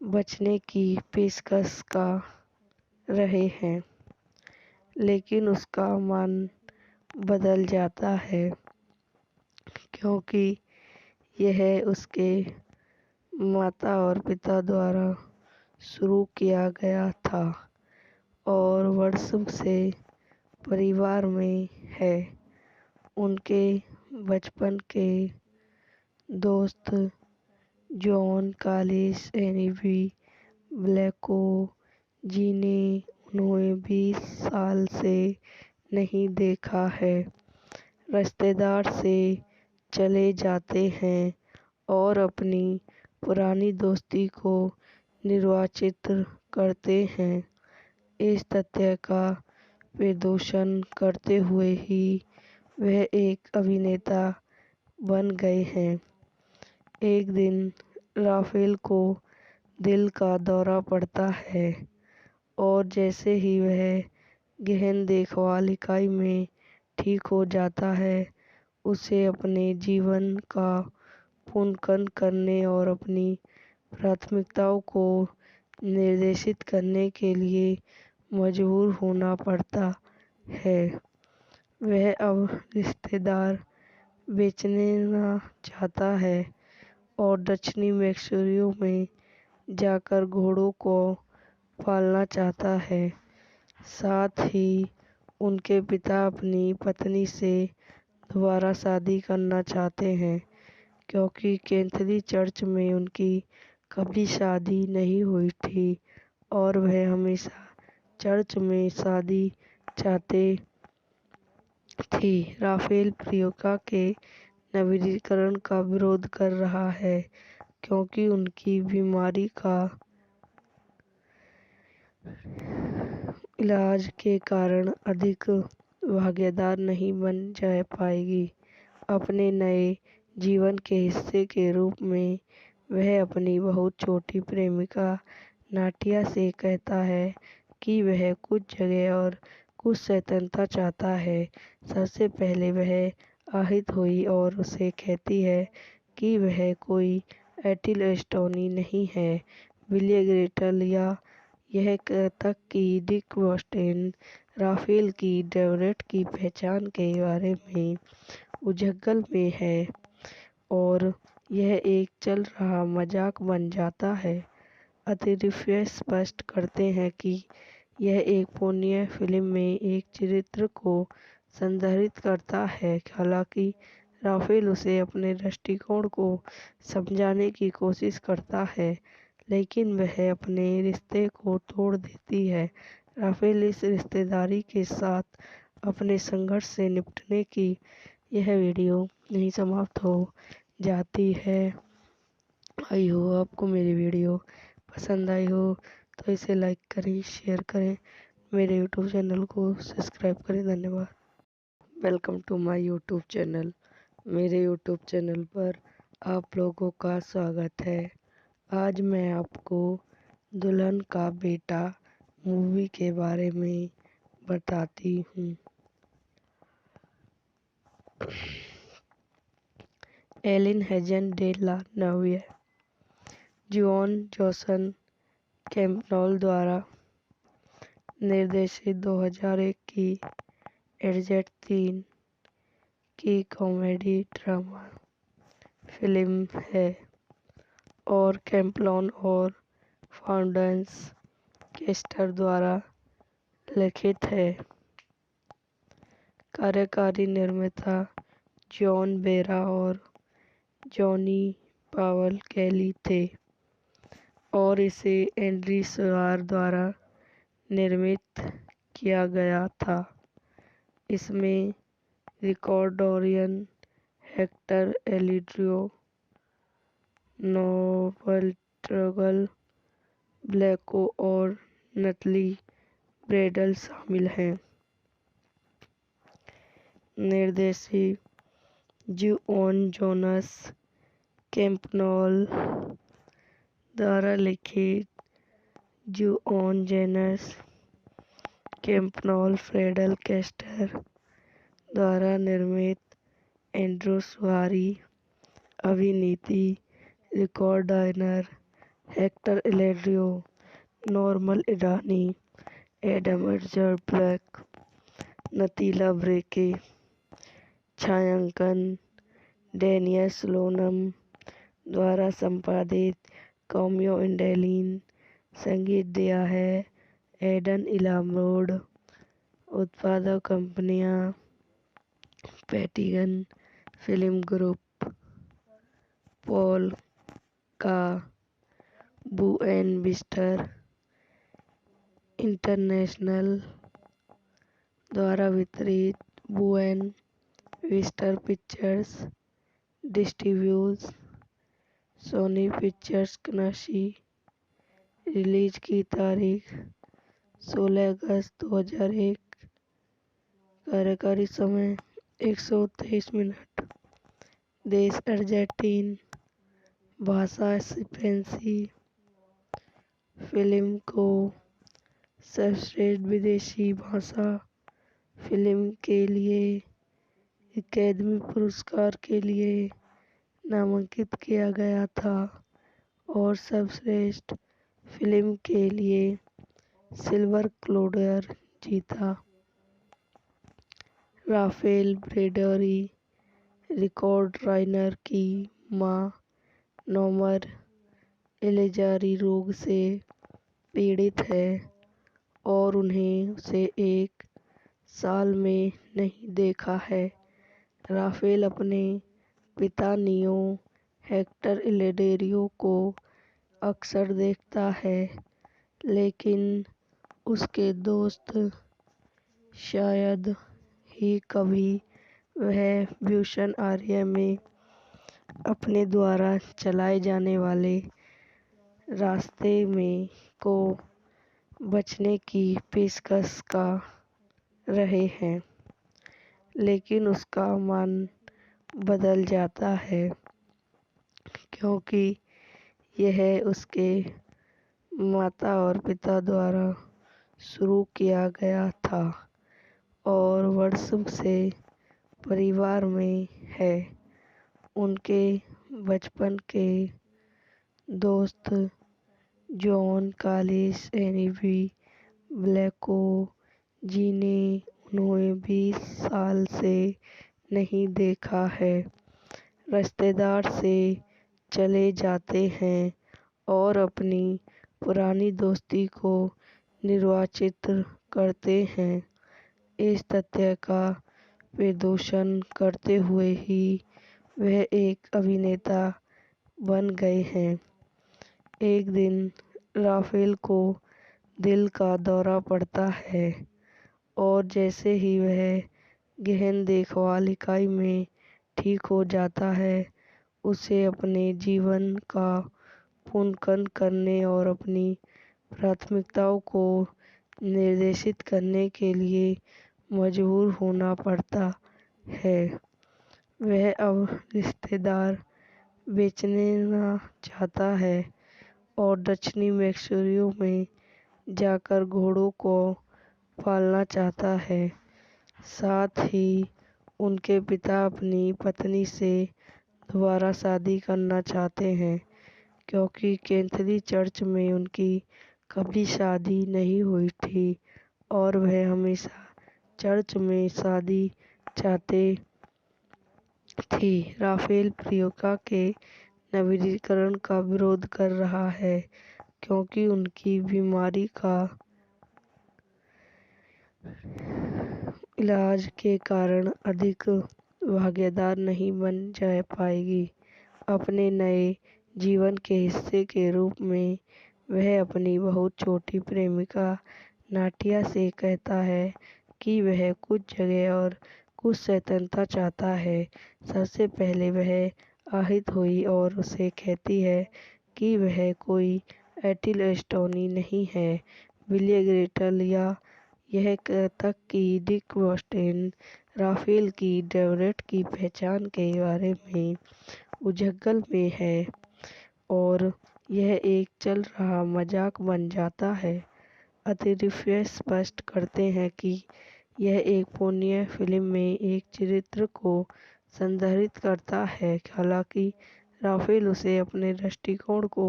बचने की पेशकश कर रहे हैं, लेकिन उसका मन बदल जाता है क्योंकि यह उसके माता और पिता द्वारा शुरू किया गया था और वर्षों से परिवार में है। उनके बचपन के दोस्त जॉन कालिस एनिवी ब्लैको जिन्हें उन्होंने 20 साल से नहीं देखा है, रिश्तेदार से चले जाते हैं और अपनी पुरानी दोस्ती को निर्वाचित करते हैं। इस तथ्य का प्रदर्शन करते हुए ही वह एक अभिनेता बन गए हैं। एक दिन राफेल को दिल का दौरा पड़ता है और जैसे ही वह गहन देखभाल इकाई में ठीक हो जाता है, उसे अपने जीवन का पुनर्गठन करने और अपनी प्राथमिकताओं को निर्देशित करने के लिए मजबूर होना पड़ता है। वह अब रिश्तेदार बेचना चाहता है और दक्षिणी मैक्सिको में जाकर घोड़ों को पालना चाहता है। साथ ही उनके पिता अपनी पत्नी से दोबारा शादी करना चाहते हैं क्योंकि कैथोलिक चर्च में उनकी कभी शादी नहीं हुई थी और वह हमेशा चर्च में शादी चाहते थी। राफेल प्रियंका के नवीनीकरण का विरोध कर रहा है, क्योंकि उनकी बीमारी का इलाज के कारण अधिक भागीदार नहीं बन जा पाएगी। अपने नए जीवन के हिस्से के रूप में वह अपनी बहुत छोटी प्रेमिका नाटिया से कहता है कि वह कुछ जगह और कुछ स्वतंत्रता चाहता है। सबसे पहले वह आहत हुई और उसे कहती है कि वह कोई एटिल एस्टोनी नहीं है, विलियम ग्रेटल या यह तक कि डिक वॉस्टेन राफेल की डेवरेट की पहचान के बारे में उजगल में है और यह एक चल रहा मजाक बन जाता है। अतिरिक्त स्पष्ट करते हैं कि यह एक पुण्य फिल्म में एक चरित्र को संदर्भित करता है। हालांकि राफेल उसे अपने दृष्टिकोण को समझाने की कोशिश करता है, लेकिन वह अपने रिश्ते को तोड़ देती है। राफेल इस रिश्तेदारी के साथ अपने संघर्ष से निपटने की यह वीडियो नहीं समाप्त हो जाती है। आई हो आपको मेरी वीडियो पसंद आई हो तो इसे लाइक करें, शेयर करें, मेरे यूट्यूब चैनल को सब्सक्राइब करें। धन्यवाद। Welcome to my YouTube channel. मेरे यूट्यूब चैनल पर आप लोगों का स्वागत है। आज मैं आपको दुल्हन का बेटा मूवी के बारे में बताती हूँ। El हेजन de la Novia, Juan José Campanella द्वारा निर्देशित 2001 की एडजेट-3 की कॉमेडी ड्रामा फिल्म है और कैम्पनॉल और फाउंडेंस केस्टर द्वारा लिखित है। कार्यकारी निर्माता जॉन बेरा और जॉनी पावल कैली थे और इसे एंड्री सुआर द्वारा निर्मित किया गया था। इसमें रिकॉर्डोरियन, हेक्टर एलिड्रियो, नोबल ट्रगल ब्लैको और नटली ब्रेडल शामिल हैं। निर्देशित जॉन जोनास कैम्पनॉल द्वारा लिखित जॉन जोनास कैम्पनॉल फ्रेडल केस्टर द्वारा निर्मित एंड्रू सुआरी अभिनीति रिकॉर्डर हेक्टर एलेड्रियो, नॉर्मल इरानी, एडम एडजर ब्लैक, नतीला ब्रेके, छायांकन डेनियल स्लोनम द्वारा संपादित कॉमियो इंडेलिन, संगीत दिया है एडन इलामोड, उत्पादक कंपनियां पैटिगन फिल्म ग्रुप, पॉल का बुएन विस्टर इंटरनेशनल द्वारा वितरित, Buena Vista Pictures distribute, Sony Pictures कनाशी। रिलीज की तारीख 16 अगस्त 2001। कार्यकारी समय 123 मिनट। देश अर्जेंटीन, भाषा स्पेनिश। फिल्म को सर्वश्रेष्ठ विदेशी भाषा फिल्म के लिए अकादमी पुरस्कार के लिए नामांकित किया गया था और सर्वश्रेष्ठ फिल्म के लिए सिल्वर ग्लोब जीता। राफेल ब्रेडरी रिकॉर्ड राइनर की मां नोमर एलेजारी रोग से पीड़ित है और उन्हें उसे 1 साल में नहीं देखा है। राफेल अपने पिता नियो हेक्टर एलेडेरियो को अक्सर देखता है, लेकिन उसके दोस्त शायद ही कभी वह भूषण आर्य में अपने द्वारा चलाए जाने वाले रास्ते में को बचने की पेशकश कर रहे हैं, लेकिन उसका मन बदल जाता है क्योंकि यह उसके माता और पिता द्वारा शुरू किया गया था और वर्षों से परिवार में है। उनके बचपन के दोस्त जॉन कॉलिंस एनीवी ब्लैको जिन्हें उन्होंने 20 साल से नहीं देखा है, रिश्तेदार से चले जाते हैं और अपनी पुरानी दोस्ती को निर्वाचित करते हैं। इस तथ्य का प्रदर्शन करते हुए ही वह एक अभिनेता बन गए हैं। एक दिन राफेल को दिल का दौरा पड़ता है और जैसे ही वह गहन देखभाल इकाई में ठीक हो जाता है, उसे अपने जीवन का पुनर्गठन करने और अपनी प्राथमिकताओं को निर्देशित करने के लिए मजबूर होना पड़ता है। वह अब रिश्तेदार बेचना चाहता है और दक्षिणी मैसूरी में जाकर घोड़ों को पालना चाहता है। साथ ही उनके पिता अपनी पत्नी से दोबारा शादी करना चाहते हैं क्योंकि कैथोलिक चर्च में उनकी कभी शादी नहीं हुई थी और वह हमेशा चर्च में शादी चाहते थी। राफेल प्रियंका के नवीनीकरण का विरोध कर रहा है क्योंकि उनकी बीमारी का इलाज के कारण अधिक भागीदार नहीं बन जा पाएगी। अपने नए जीवन के हिस्से के रूप में वह अपनी बहुत छोटी प्रेमिका नाटिया से कहता है कि वह कुछ जगह और कुछ स्वतंत्रता चाहता है। सबसे पहले वह आहत हुई और उसे कहती है कि वह कोई एटिल एस्टोनी नहीं है। विलियम ग्रेटल या यह तक कि डिक वॉस्टेन राफेल की डेवरेट की पहचान के बारे में उलझन में है और यह एक चल रहा मजाक बन जाता है। अतिरिक्त स्पष्ट करते हैं कि यह एक पुण्य फिल्म में एक चरित्र को संदर्भित करता है। हालांकि राफेल उसे अपने दृष्टिकोण को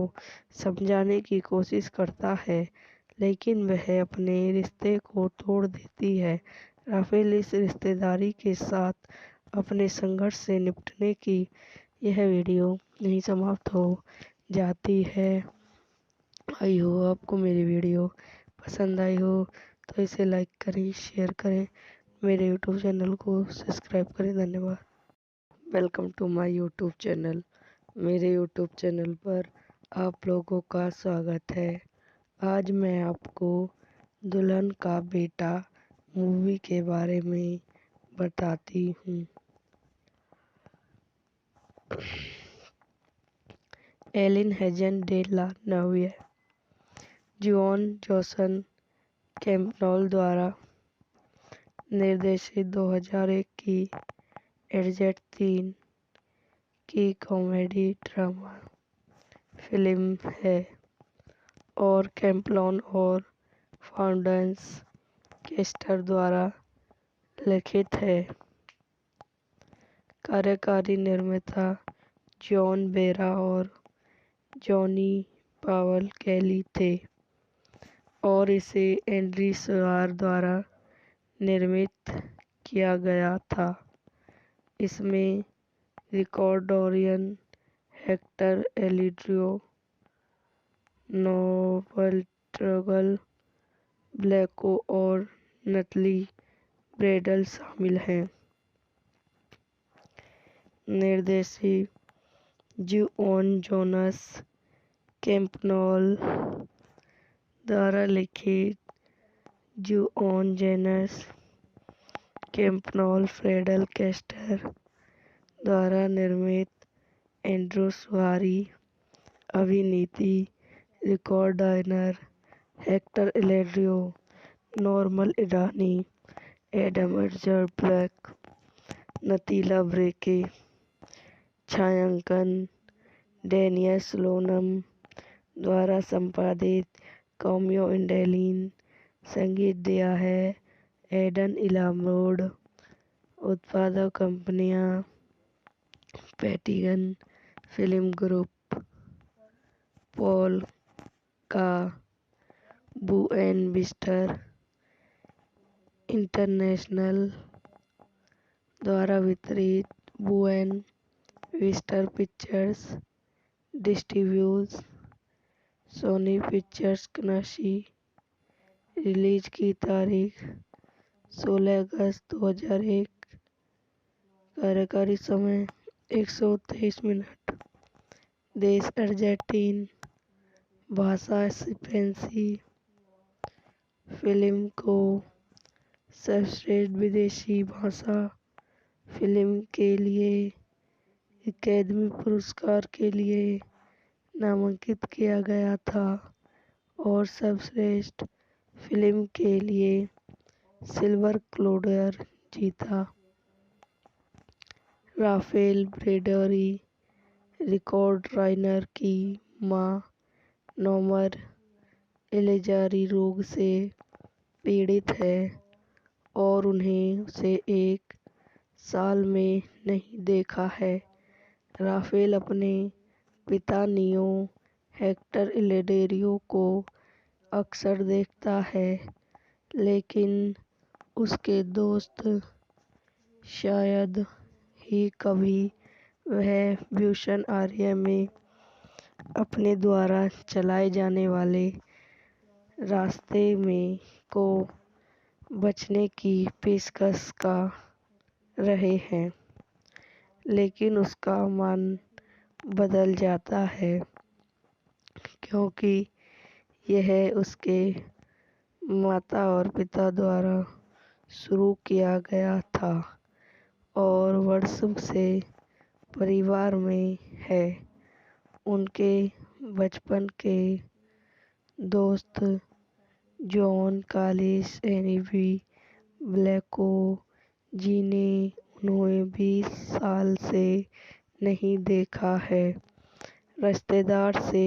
समझाने की कोशिश करता है, लेकिन वह अपने रिश्ते को तोड़ देती है। राफेल इस रिश्तेदारी के साथ अपने संघर्ष से निपटने की यह वीडियो नहीं समाप्त हो जाती है। आई हो आपको मेरी वीडियो पसंद आई हो तो इसे लाइक करें, शेयर करें, मेरे यूट्यूब चैनल को सब्सक्राइब करें। धन्यवाद। Welcome to my YouTube channel. मेरे यूट्यूब चैनल पर आप लोगों का स्वागत है। आज मैं आपको दुल्हन का बेटा मूवी के बारे में बताती हूँ। El हेजन de la नव्य Juan José Campbell द्वारा निर्देशित 2001 की एडजेट-3 की कॉमेडी ड्रामा फिल्म है और कैम्पबेल और फाउंडेंस केस्टर द्वारा लिखित है। कार्यकारी निर्माता जॉन बेरा और जॉनी पावल कैली थे और इसे एंड्री सोआर द्वारा निर्मित किया गया था। इसमें रिकॉर्डोरियन हेक्टर एलिड्रियो, नोबल ब्लैको और नतली ब्रेडल शामिल हैं। निर्देशित जॉन जोनास कैम्पबेल द्वारा लिखित जॉन जोनास कैम्पनॉल फ्रेडल कैस्टर द्वारा निर्मित एंड्रू सवारी अभिनीति रिकॉर्ड डायनर हेक्टर इलेड्रियो नॉर्मल ईरानी एडम एडजर ब्लैक नतीला ब्रेके छायांकन डेनियस लोनम द्वारा संपादित कॉमियो इंडेलिन संगीत दिया है एडन इलामरोड उत्पादक कंपनियां पैटिगन फिल्म ग्रुप पॉल का बुएन विस्टर इंटरनेशनल द्वारा वितरित Buena Vista Pictures distribute Sony Pictures कनाशी रिलीज की तारीख 16 अगस्त 2001 कार्यकारी समय 123 मिनट देश अर्जेंटीन भाषा स्पेनिश फिल्म को सर्वश्रेष्ठ विदेशी भाषा फिल्म के लिए अकादमी पुरस्कार के लिए नामांकित किया गया था और सर्वश्रेष्ठ फिल्म के लिए सिल्वर ग्लोब जीता। राफेल ब्रेडरी रिकॉर्ड राइनर की मां नॉमर एलेजारी रोग से पीड़ित है और उन्हें उसे 1 साल में नहीं देखा है। राफेल अपने पिता नियो हेक्टर इलेडेरियो को अक्सर देखता है, लेकिन उसके दोस्त शायद ही कभी वह ब्यूशन आर्या में अपने द्वारा चलाए जाने वाले रास्ते में को बचने की पेशकश कर रहे हैं, लेकिन उसका मन बदल जाता है क्योंकि यह उसके माता और पिता द्वारा शुरू किया गया था और वर्षों से परिवार में है। उनके बचपन के दोस्त जॉन कालिस एनीवी ब्लैको जिन्हें उन्होंने 20 साल से नहीं देखा है, रिश्तेदार से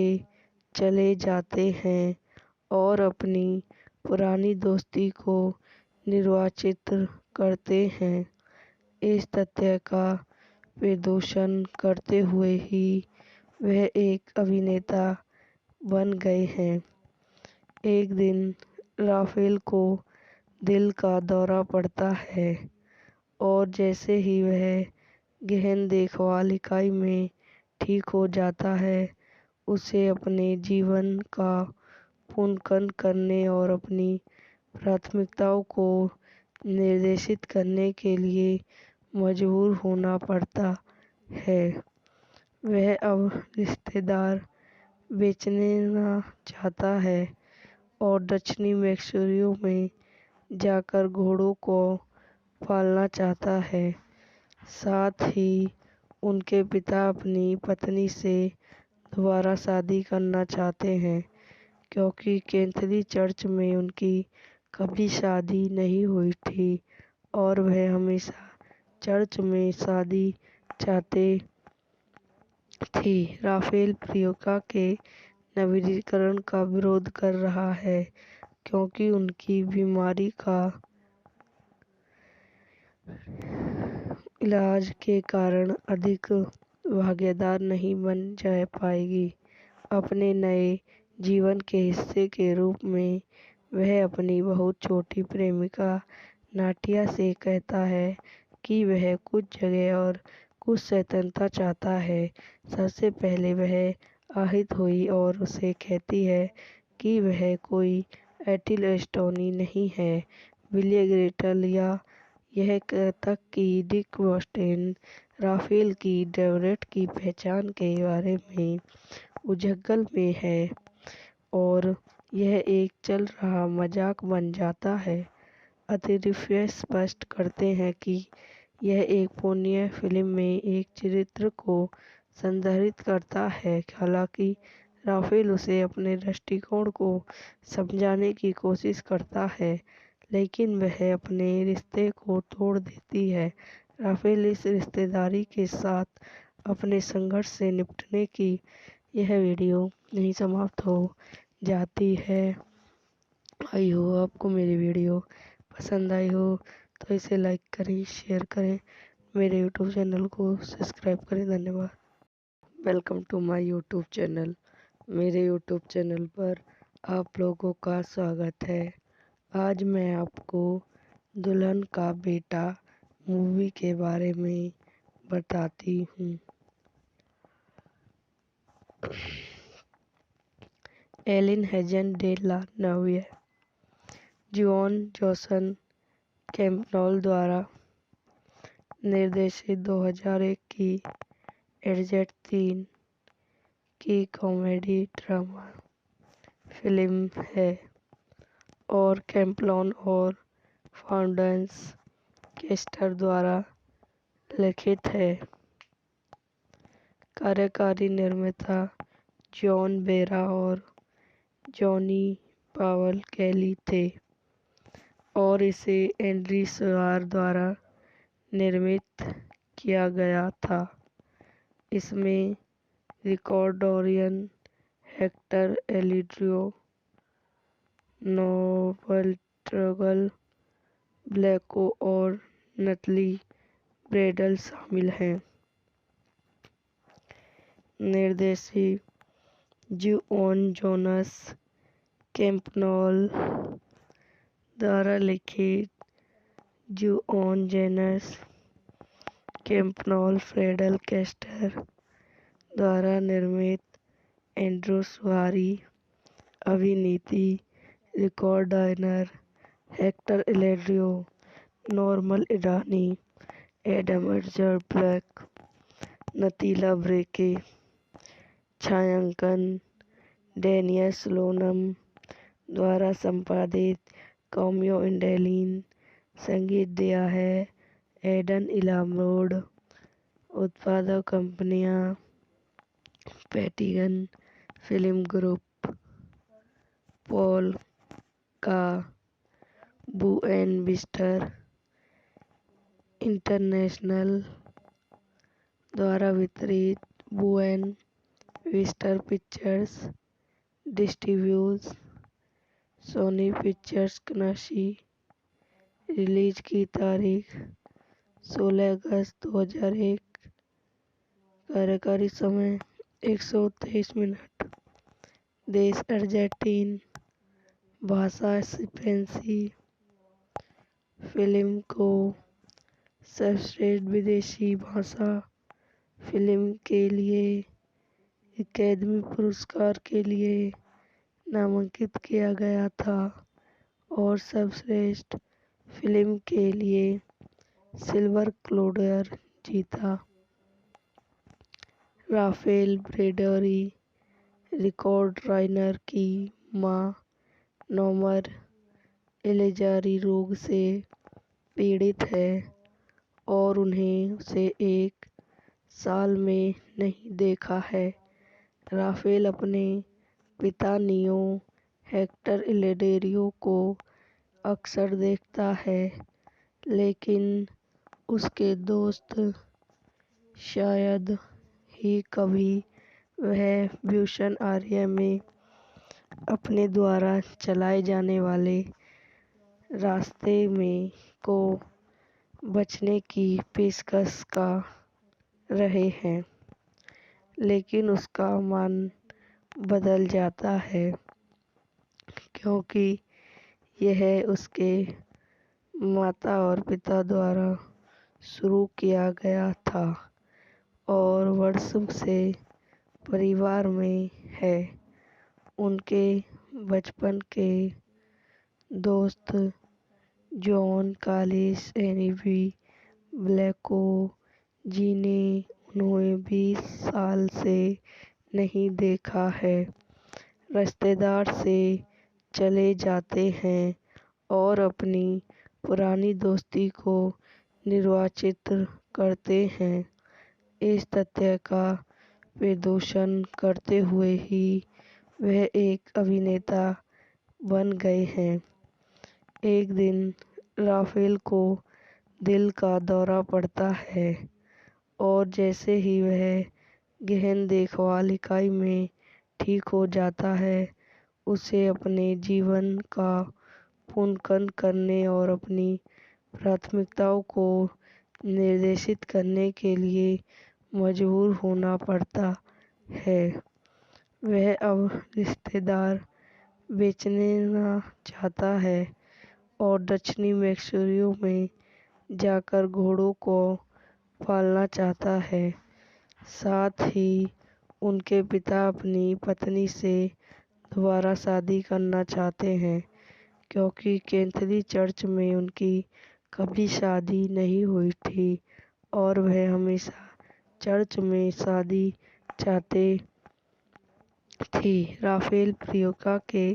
चले जाते हैं और अपनी पुरानी दोस्ती को निर्वाचित करते हैं। इस तथ्य का प्रदर्शन करते हुए ही वह एक अभिनेता बन गए हैं। एक दिन राफेल को दिल का दौरा पड़ता है और जैसे ही वह गहन देखभाल इकाई में ठीक हो जाता है, उसे अपने जीवन का पुनर्गठन करने और अपनी प्राथमिकताओं को निर्देशित करने के लिए मजबूर होना पड़ता है। वह अब रिश्तेदार बेचना चाहता है और दक्षिणी मैक्सिको में जाकर घोड़ों को पालना चाहता है। साथ ही उनके पिता अपनी पत्नी से दोबारा शादी करना चाहते हैं क्योंकि कैथोलिक चर्च में उनकी कभी शादी नहीं हुई थी और वह हमेशा चर्च में शादी चाहते थी। राफेल प्रियंका के नवीनीकरण का विरोध कर रहा है क्योंकि उनकी बीमारी का इलाज के कारण अधिक भागीदार नहीं बन जा पाएगी। अपने नए जीवन के हिस्से के रूप में वह अपनी बहुत छोटी प्रेमिका नाटिया से कहता है कि वह कुछ जगह और कुछ स्वतंत्रता चाहता है। सबसे पहले वह आहत हुई और उसे कहती है कि वह कोई एथिल एस्टोनी नहीं है। विलियम ग्रेटल या यह तक कि डिक वॉस्टेन राफेल की डेवरेट की पहचान के बारे में उलझन में है और यह एक चल रहा मजाक बन जाता है। अतिरिक्त स्पष्ट करते हैं कि यह एक पुण्य फिल्म में एक चरित्र को संदर्भित करता है। हालांकि राफेल उसे अपने दृष्टिकोण को समझाने की कोशिश करता है, लेकिन वह अपने रिश्ते को तोड़ देती है। राफेल इस रिश्तेदारी के साथ अपने संघर्ष से निपटने की यह वीडियो नहीं समाप्त हो जाती है। आई हो आपको मेरी वीडियो पसंद आई हो तो इसे लाइक करें, शेयर करें, मेरे यूट्यूब चैनल को सब्सक्राइब करें। धन्यवाद। Welcome to my YouTube channel. मेरे यूट्यूब चैनल पर आप लोगों का स्वागत है। आज मैं आपको दुल्हन का बेटा मूवी के बारे में बताती हूँ। El हेजन de la नव्य, Juan José Campanella द्वारा निर्देशित 2001 की एडजेट-3 की कॉमेडी ड्रामा फिल्म है और कैम्पनॉल और फाउंडेंस केस्टर द्वारा लिखित है। कार्यकारी निर्माता जॉन बेरा और जॉनी पावल कैली थे और इसे एंड्री सुआर द्वारा निर्मित किया गया था। इसमें रिकॉर्डोरियन हेक्टर एलिड्रियो, नोबल ट्रगल ब्लैको और नतली ब्रेडल शामिल हैं। निर्देशित जॉन जोनास कैम्पनॉल द्वारा लिखित जॉन जोनास कैम्पनॉल फ्रेडल केस्टर द्वारा निर्मित एंड्रू सुआरी अभिनीति रिकॉर्डर हेक्टर एलेड्रियो, नॉर्मल इरानी, एडम एडजर ब्लैक, नतीला ब्रेके, छायांकन डेनियल स्लोनम द्वारा संपादित कॉमियो इंडेलिन, संगीत दिया है एडन इलामरोड, उत्पादक कंपनियां पैटिगन फिल्म ग्रुप, पॉल का बुएन विस्टर इंटरनेशनल द्वारा वितरित, Buena Vista Pictures distribute, Sony Pictures कनाशी। रिलीज की तारीख 16 अगस्त 2001। कार्यकारी समय 123 मिनट। देश अर्जेंटीन, भाषा स्पेनिश। फिल्म को सर्वश्रेष्ठ विदेशी भाषा फिल्म के लिए अकादमी पुरस्कार के लिए नामांकित किया गया था और सर्वश्रेष्ठ फिल्म के लिए सिल्वर ग्लोब जीता। राफेल ब्रेडरी रिकॉर्ड राइनर की मां नॉर्मन एलिजारी रोग से पीड़ित है और उन्हें उसे 1 साल में नहीं देखा है। राफेल अपने पिता नियो हेक्टर एलेडेरियो को अक्सर देखता है, लेकिन उसके दोस्त शायद ही कभी वह ब्यूशन आर्या में अपने द्वारा चलाए जाने वाले रास्ते में को बचने की पेशकश कर रहे हैं, लेकिन उसका मन बदल जाता है क्योंकि यह उसके माता और पिता द्वारा शुरू किया गया था और वर्षों से परिवार में है। उनके बचपन के दोस्त जॉन कालिस एनिवी ब्लैको जिन्हें उन्होंने 20 साल से नहीं देखा है, रिश्तेदार से चले जाते हैं और अपनी पुरानी दोस्ती को निर्वाचित करते हैं। इस तथ्य का प्रदूषण करते हुए ही वह एक अभिनेता बन गए हैं। एक दिन राफेल को दिल का दौरा पड़ता है और जैसे ही वह गहन देखभाल इकाई में ठीक हो जाता है, उसे अपने जीवन का पुनर्गठन करने और अपनी प्राथमिकताओं को निर्देशित करने के लिए मजबूर होना पड़ता है। वह अब रिश्तेदार बेचना चाहता है और दक्षिणी मैसूर में जाकर घोड़ों को पालना चाहता है। साथ ही उनके पिता अपनी पत्नी से दोबारा शादी करना चाहते हैं, क्योंकि कैथोलिक चर्च में उनकी कभी शादी नहीं हुई थी और वह हमेशा चर्च में शादी चाहते थी। राफेल प्रियंका के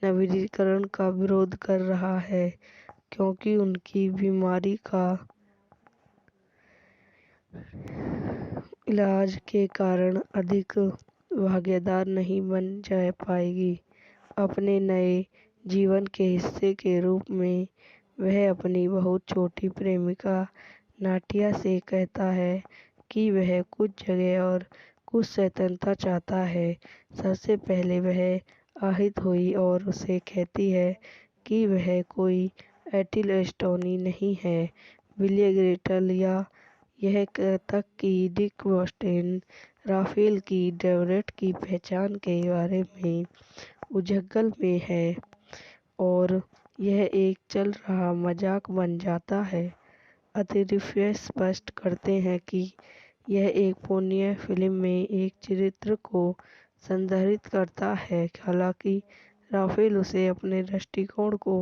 नवीनीकरण का विरोध कर रहा है, क्योंकि उनकी बीमारी का इलाज के कारण अधिक भागीदार नहीं बन जा पाएगी। अपने नए जीवन के हिस्से के रूप में वह अपनी बहुत छोटी प्रेमिका नाटिया से कहता है कि वह कुछ जगह और कुछ स्वतंत्रता चाहता है। सबसे पहले वह आहत हुई और उसे कहती है कि वह कोई एथिल एस्टोनी नहीं है, विलियम ग्रेटल या यह तक कि डिक वोस्टेन राफेल की डेवरेट की पहचान के बारे में उलझन में है और यह एक चल रहा मजाक बन जाता है। अतिरिक्त स्पष्ट करते हैं कि यह एक पोर्नो फिल्म में एक चरित्र को संदर्भित करता है। हालांकि राफेल उसे अपने दृष्टिकोण को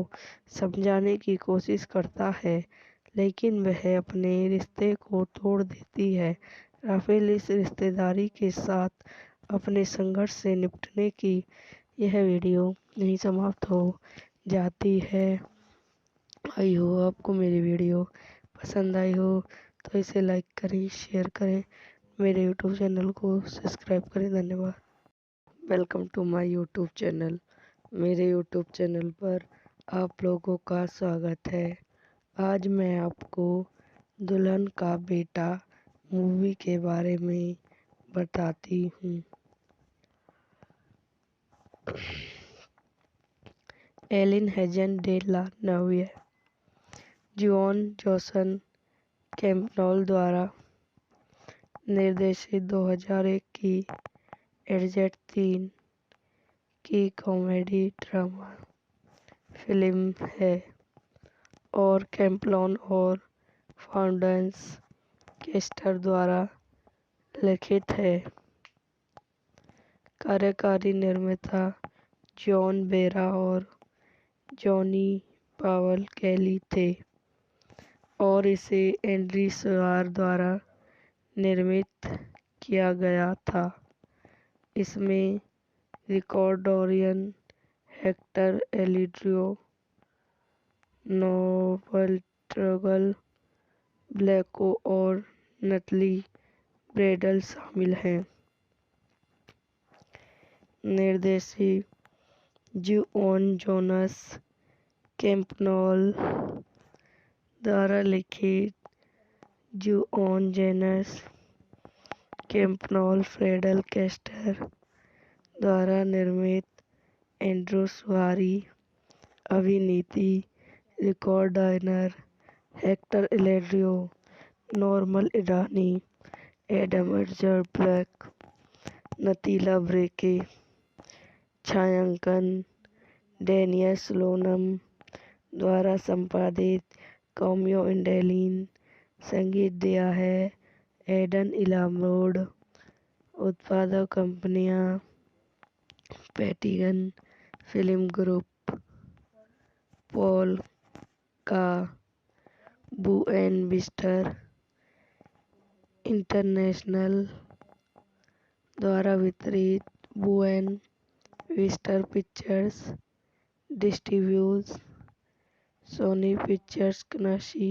समझाने की कोशिश करता है, लेकिन वह अपने रिश्ते को तोड़ देती है। राफेल इस रिश्तेदारी के साथ अपने संघर्ष से निपटने की यह वीडियो यहीं समाप्त हो जाती है। आई हो आपको मेरी वीडियो पसंद आई हो तो इसे लाइक करें, शेयर करें, मेरे यूट्यूब चैनल को सब्सक्राइब करें। धन्यवाद। Welcome to my YouTube channel. मेरे यूट्यूब चैनल पर आप लोगों का स्वागत है। आज मैं आपको दुल्हन का बेटा मूवी के बारे में बताती हूँ। El हेजन de la Novia, Juan José Campbell द्वारा निर्देशित 2001 की एजेंट 3 की कॉमेडी ड्रामा फिल्म है और कैम्पबेल और फाउंडेंस केस्टर द्वारा लिखित है। कार्यकारी निर्माता जॉन बेरा और जॉनी पावल कैली थे और इसे एंड्री सुआर द्वारा निर्मित किया गया था। इसमें रिकॉर्डोरियन हेक्टर एलिड्रियो, नोबल ट्रगल ब्लैको और नटली ब्रेडल शामिल हैं। निर्देशित जॉन जोनास कैम्पबेल द्वारा लिखित जॉन जोनास कैम्पबेल फ्रेडल केस्टर द्वारा निर्मित एंड्रू सुआरी अभिनीति रिकॉर्डर हेक्टर एलेड्रियो, नॉर्मन इरानी, एडम एडजर ब्लैक, नतीला ब्रेके, छायांकन डेनियल स्लोनम द्वारा संपादित कॉमियो इंडेलिन, संगीत दिया है एडन इलामरोड, उत्पादक कंपनियां पैटिगन फिल्म ग्रुप, पॉल का बुएन विस्टर इंटरनेशनल द्वारा वितरित, Buena Vista Pictures distribute, Sony Pictures कनाशी।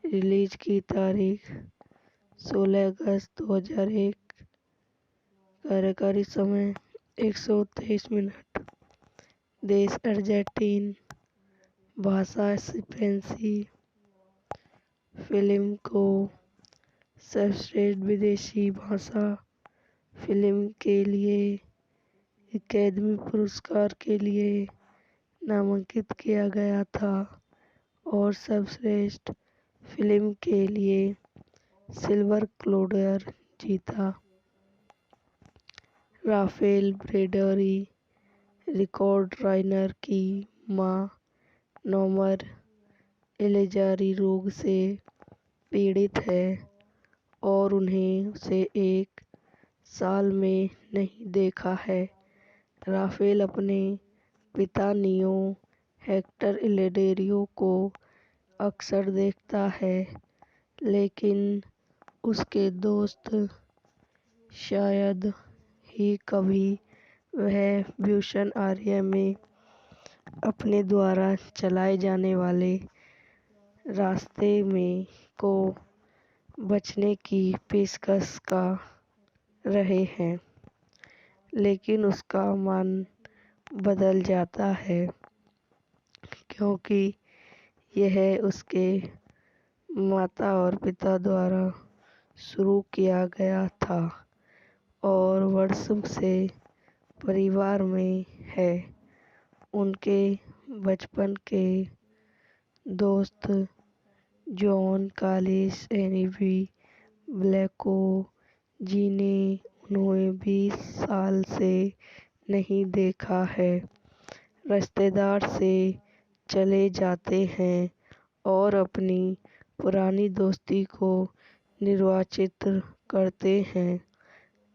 रिलीज की तारीख 16 अगस्त 2001। कार्यकारी समय 123 मिनट। देश अर्जेंटीन। भाषा स्पेनिश। फिल्म को सर्वश्रेष्ठ विदेशी भाषा फिल्म के लिए अकादमी पुरस्कार के लिए नामांकित किया गया था और सर्वश्रेष्ठ फिल्म के लिए सिल्वर ग्लोब जीता। राफेल ब्रेडरी रिकॉर्ड राइनर की मां नॉमर एलिजारी रोग से पीड़ित है और उन्हें उसे 1 साल में नहीं देखा है। राफेल अपने पिता नियो हेक्टर इलेडेरियो को अक्सर देखता है, लेकिन उसके दोस्त शायद ही कभी वह ब्यूशन आर्या में अपने द्वारा चलाए जाने वाले रास्ते में को बचने की पेशकश कर रहे हैं, लेकिन उसका मन बदल जाता है क्योंकि यह उसके माता और पिता द्वारा शुरू किया गया था और वर्षों से परिवार में है। उनके बचपन के दोस्त जॉन कालिस एनीवी ब्लैको जिन्हें उन्होंने 20 साल से नहीं देखा है, रिश्तेदार से चले जाते हैं और अपनी पुरानी दोस्ती को निर्वाचित करते हैं।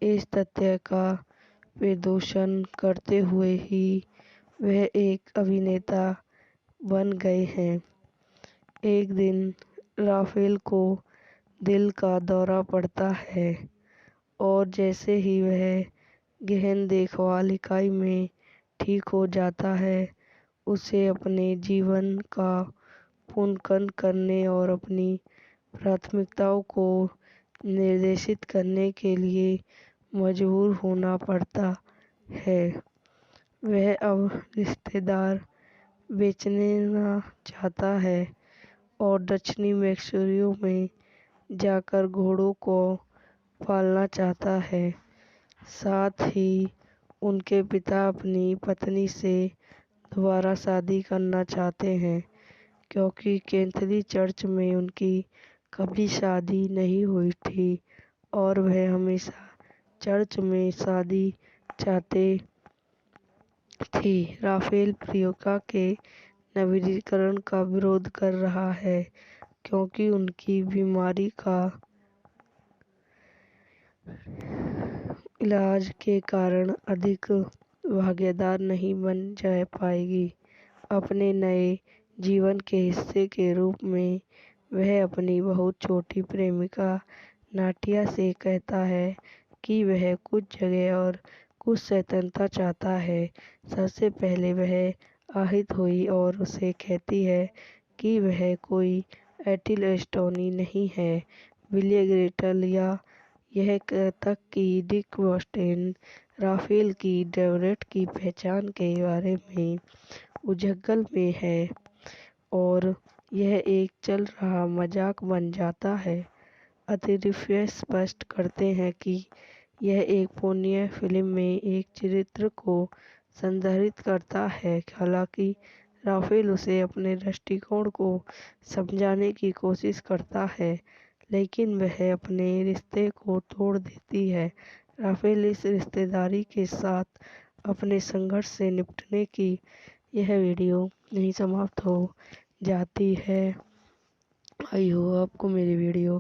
इस तथ्य का प्रदर्शन करते हुए ही वह एक अभिनेता बन गए हैं। एक दिन राफेल को दिल का दौरा पड़ता है और जैसे ही वह गहन देखभाल इकाई में ठीक हो जाता है, उसे अपने जीवन का पुनर्गठन करने और अपनी प्राथमिकताओं को निर्देशित करने के लिए मजबूर होना पड़ता है। वह अब रिश्तेदार बेचना चाहता है और दक्षिणी मैक्सिको में जाकर घोड़ों को पालना चाहता है। साथ ही उनके पिता अपनी पत्नी से दोबारा शादी करना चाहते हैं क्योंकि कैथोलिक चर्च में उनकी कभी शादी नहीं हुई थी और वह हमेशा चर्च में शादी चाहते थे। राफेल प्रियंका के नवीनीकरण का विरोध कर रहा है क्योंकि उनकी बीमारी का इलाज के कारण अधिक भागीदार नहीं बन जा पाएगी। अपने नए जीवन के हिस्से के रूप में वह अपनी बहुत छोटी प्रेमिका नाटिया से कहता है कि वह कुछ जगह और कुछ स्वतंत्रता चाहता है। सबसे पहले वह आहत हुई और उसे कहती है कि वह कोई एथिल एस्टोनी नहीं है, विलियम ग्रेटल या यह तक कि डिक वोस्टेन राफेल की डेवरेट की पहचान के बारे में उजगल में है और यह एक चल रहा मजाक बन जाता है। अतिरिक्त स्पष्ट करते हैं कि यह एक पुण्य फिल्म में एक चरित्र को संदर्भित करता है। हालांकि राफेल उसे अपने दृष्टिकोण को समझाने की कोशिश करता है, लेकिन वह अपने रिश्ते को तोड़ देती है। राफेल इस रिश्तेदारी के साथ अपने संघर्ष से निपटने की यह वीडियो यहीं समाप्त हो जाती है। आई हो आपको मेरी वीडियो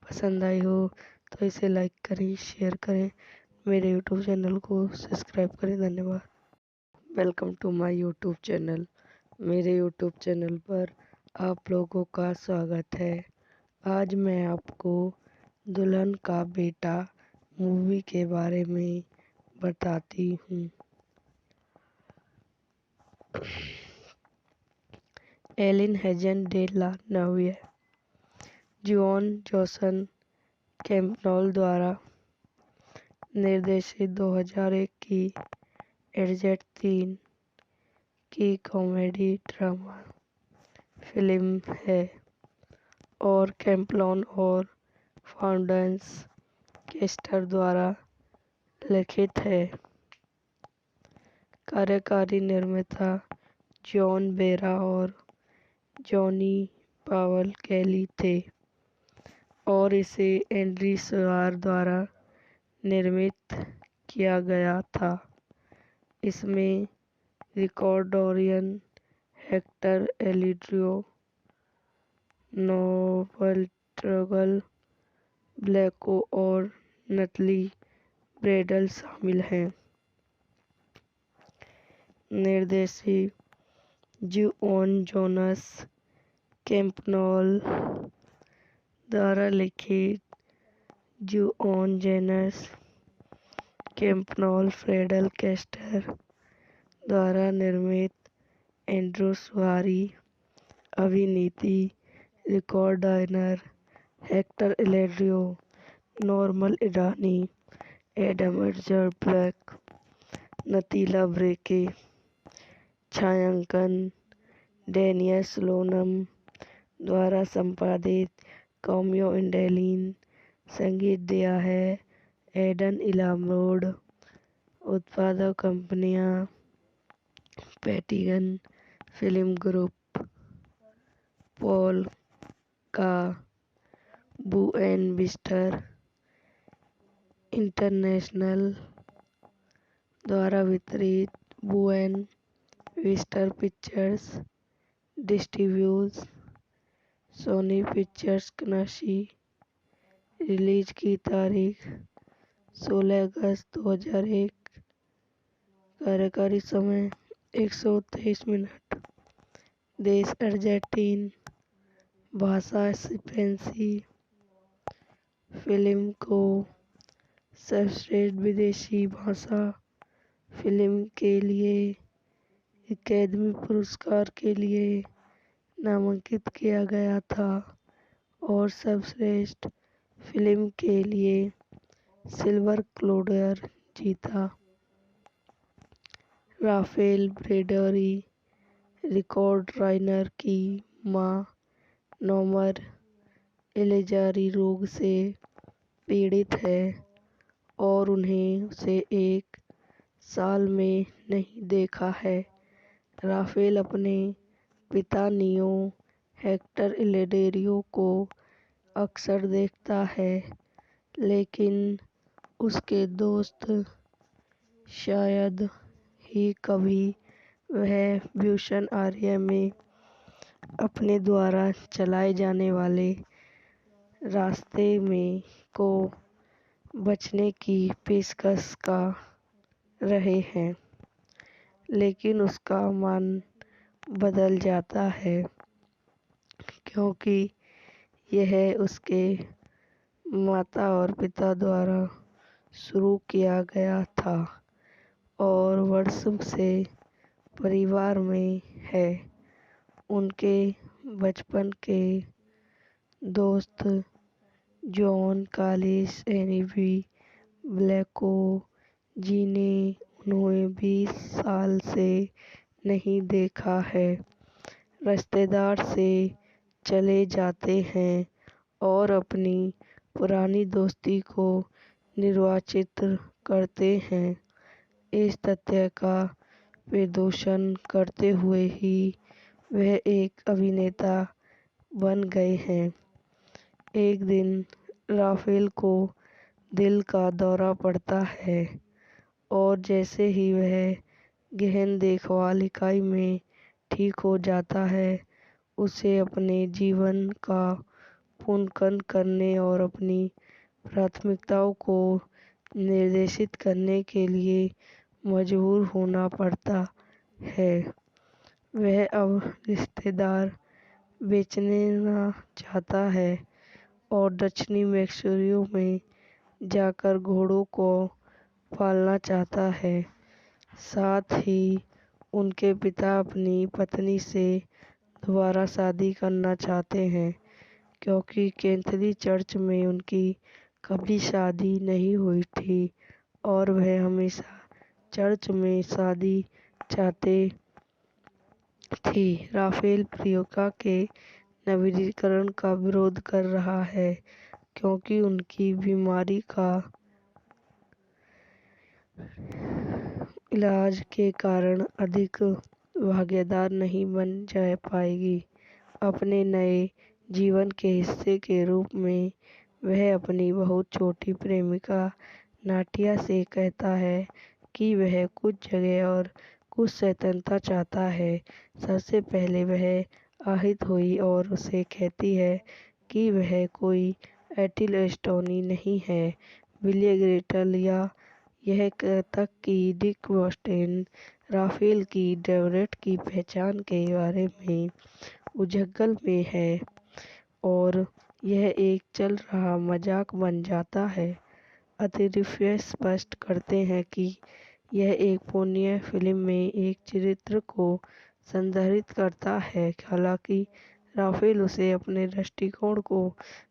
पसंद आई हो तो इसे लाइक करें, शेयर करें, मेरे यूट्यूब चैनल को सब्सक्राइब करें। धन्यवाद। Welcome to my YouTube channel. मेरे यूट्यूब चैनल पर आप लोगों का स्वागत है। आज मैं आपको दुल्हन का बेटा मूवी के बारे में बताती हूँ। El हेजन de la नव्य, Juan José Campanella द्वारा निर्देशित 2001 की एडजेट 3 की कॉमेडी ड्रामा फिल्म है और कैम्पनॉल और फाउंडेंस केस्टर द्वारा लिखित है। कार्यकारी निर्माता जॉन बेरा और जॉनी पावल कैली थे और इसे एंड्री सुआर द्वारा निर्मित किया गया था। इसमें रिकॉर्डोरियन हेक्टर एलिड्रियो, नोबल ट्रगल ब्लैको और नटली ब्रेडल शामिल हैं। निर्देशित जॉन जोनस कैम्पनॉल द्वारा लिखित जॉन जोनस कैम्पनॉल फ्रेडल केस्टर द्वारा निर्मित एंड्रू सुआरी अभिनीति रिकॉर्डर हेक्टर एलेड्रियो, नॉर्मल ईरानी, एडम एडजर ब्लैक, नतीला ब्रेके, छायांकन डेनियल स्लोनम द्वारा संपादित कॉमियो इंडेलिन, संगीत दिया है एडन इलामरोड, उत्पादक कंपनियां पैटिगन फिल्म ग्रुप, पॉल का बुएन विस्टर इंटरनेशनल द्वारा वितरित Buena Vista Pictures distribute, Sony Pictures कनाशी। रिलीज की तारीख 16 अगस्त 2001। कार्यकारी समय 123 मिनट। देश अर्जेंटीन, भाषा स्पेनिश। फिल्म को सर्वश्रेष्ठ विदेशी भाषा फिल्म के लिए अकादमी पुरस्कार के लिए नामांकित किया गया था और सर्वश्रेष्ठ फिल्म के लिए सिल्वर ग्लोब जीता। राफेल ब्रेडरी रिकॉर्ड राइनर की मां नोमर एलिजारी रोग से पीड़ित है और उन्हें उसे 1 साल में नहीं देखा है। राफेल अपने पिता नियो हेक्टर एलेडेरियो को अक्सर देखता है, लेकिन उसके दोस्त शायद ही कभी वह ब्यूशन आर्या में अपने द्वारा चलाए जाने वाले रास्ते में को बचने की पेशकश कर रहे हैं, लेकिन उसका मन बदल जाता है क्योंकि यह उसके माता और पिता द्वारा शुरू किया गया था और वर्षों से परिवार में है। उनके बचपन के दोस्त जॉन कालिस एनीवी ब्लैको, जिन्हें उन्होंने 20 साल से नहीं देखा है, रिश्तेदार से चले जाते हैं और अपनी पुरानी दोस्ती को निर्वाचित करते हैं। इस तथ्य का प्रदर्शन करते हुए ही वह एक अभिनेता बन गए हैं। एक दिन राफेल को दिल का दौरा पड़ता है और जैसे ही वह गहन देखभाल इकाई में ठीक हो जाता है, उसे अपने जीवन का पुनर्गठन करने और अपनी प्राथमिकताओं को निर्देशित करने के लिए मजबूर होना पड़ता है। वह अब रिश्तेदार बेचना चाहता है और दक्षिणी मैक्सिको में जाकर घोड़ों को पालना चाहता है। साथ ही उनके पिता अपनी पत्नी से दोबारा शादी करना चाहते हैं, क्योंकि कैथरी चर्च में उनकी कभी शादी नहीं हुई थी और वह हमेशा चर्च में शादी चाहते थी। राफेल प्रियंका के नवीनीकरण का विरोध कर रहा है, क्योंकि उनकी बीमारी का इलाज के कारण अधिक भागीदार नहीं बन जा पाएगी। अपने नए जीवन के हिस्से के रूप में वह अपनी बहुत छोटी प्रेमिका नाटिया से कहता है कि वह कुछ जगह और कुछ स्वतंत्रता चाहता है। सबसे पहले वह आहत हुई और उसे कहती है कि वह कोई एटिल एस्टोनी नहीं है, विलियम ग्रेटल या यह तक कि डिक वोस्टेन राफेल की डेवरेट की पहचान के बारे में उजगल में है और यह एक चल रहा मजाक बन जाता है। अतिरिक्त स्पष्ट करते हैं कि यह एक पुण्य फिल्म में एक चरित्र को संदर्भित करता है। हालांकि राफेल उसे अपने दृष्टिकोण को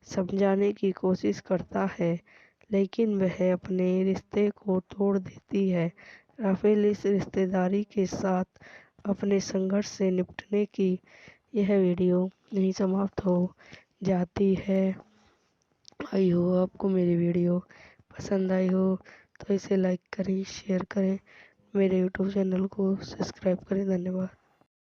समझाने की कोशिश करता है, लेकिन वह अपने रिश्ते को तोड़ देती है। राफेल इस रिश्तेदारी के साथ अपने संघर्ष से निपटने की यह वीडियो यहीं समाप्त हो जाती है। आई हो आपको मेरी वीडियो पसंद आई हो तो इसे लाइक करें, शेयर करें, मेरे यूट्यूब चैनल को सब्सक्राइब करें। धन्यवाद।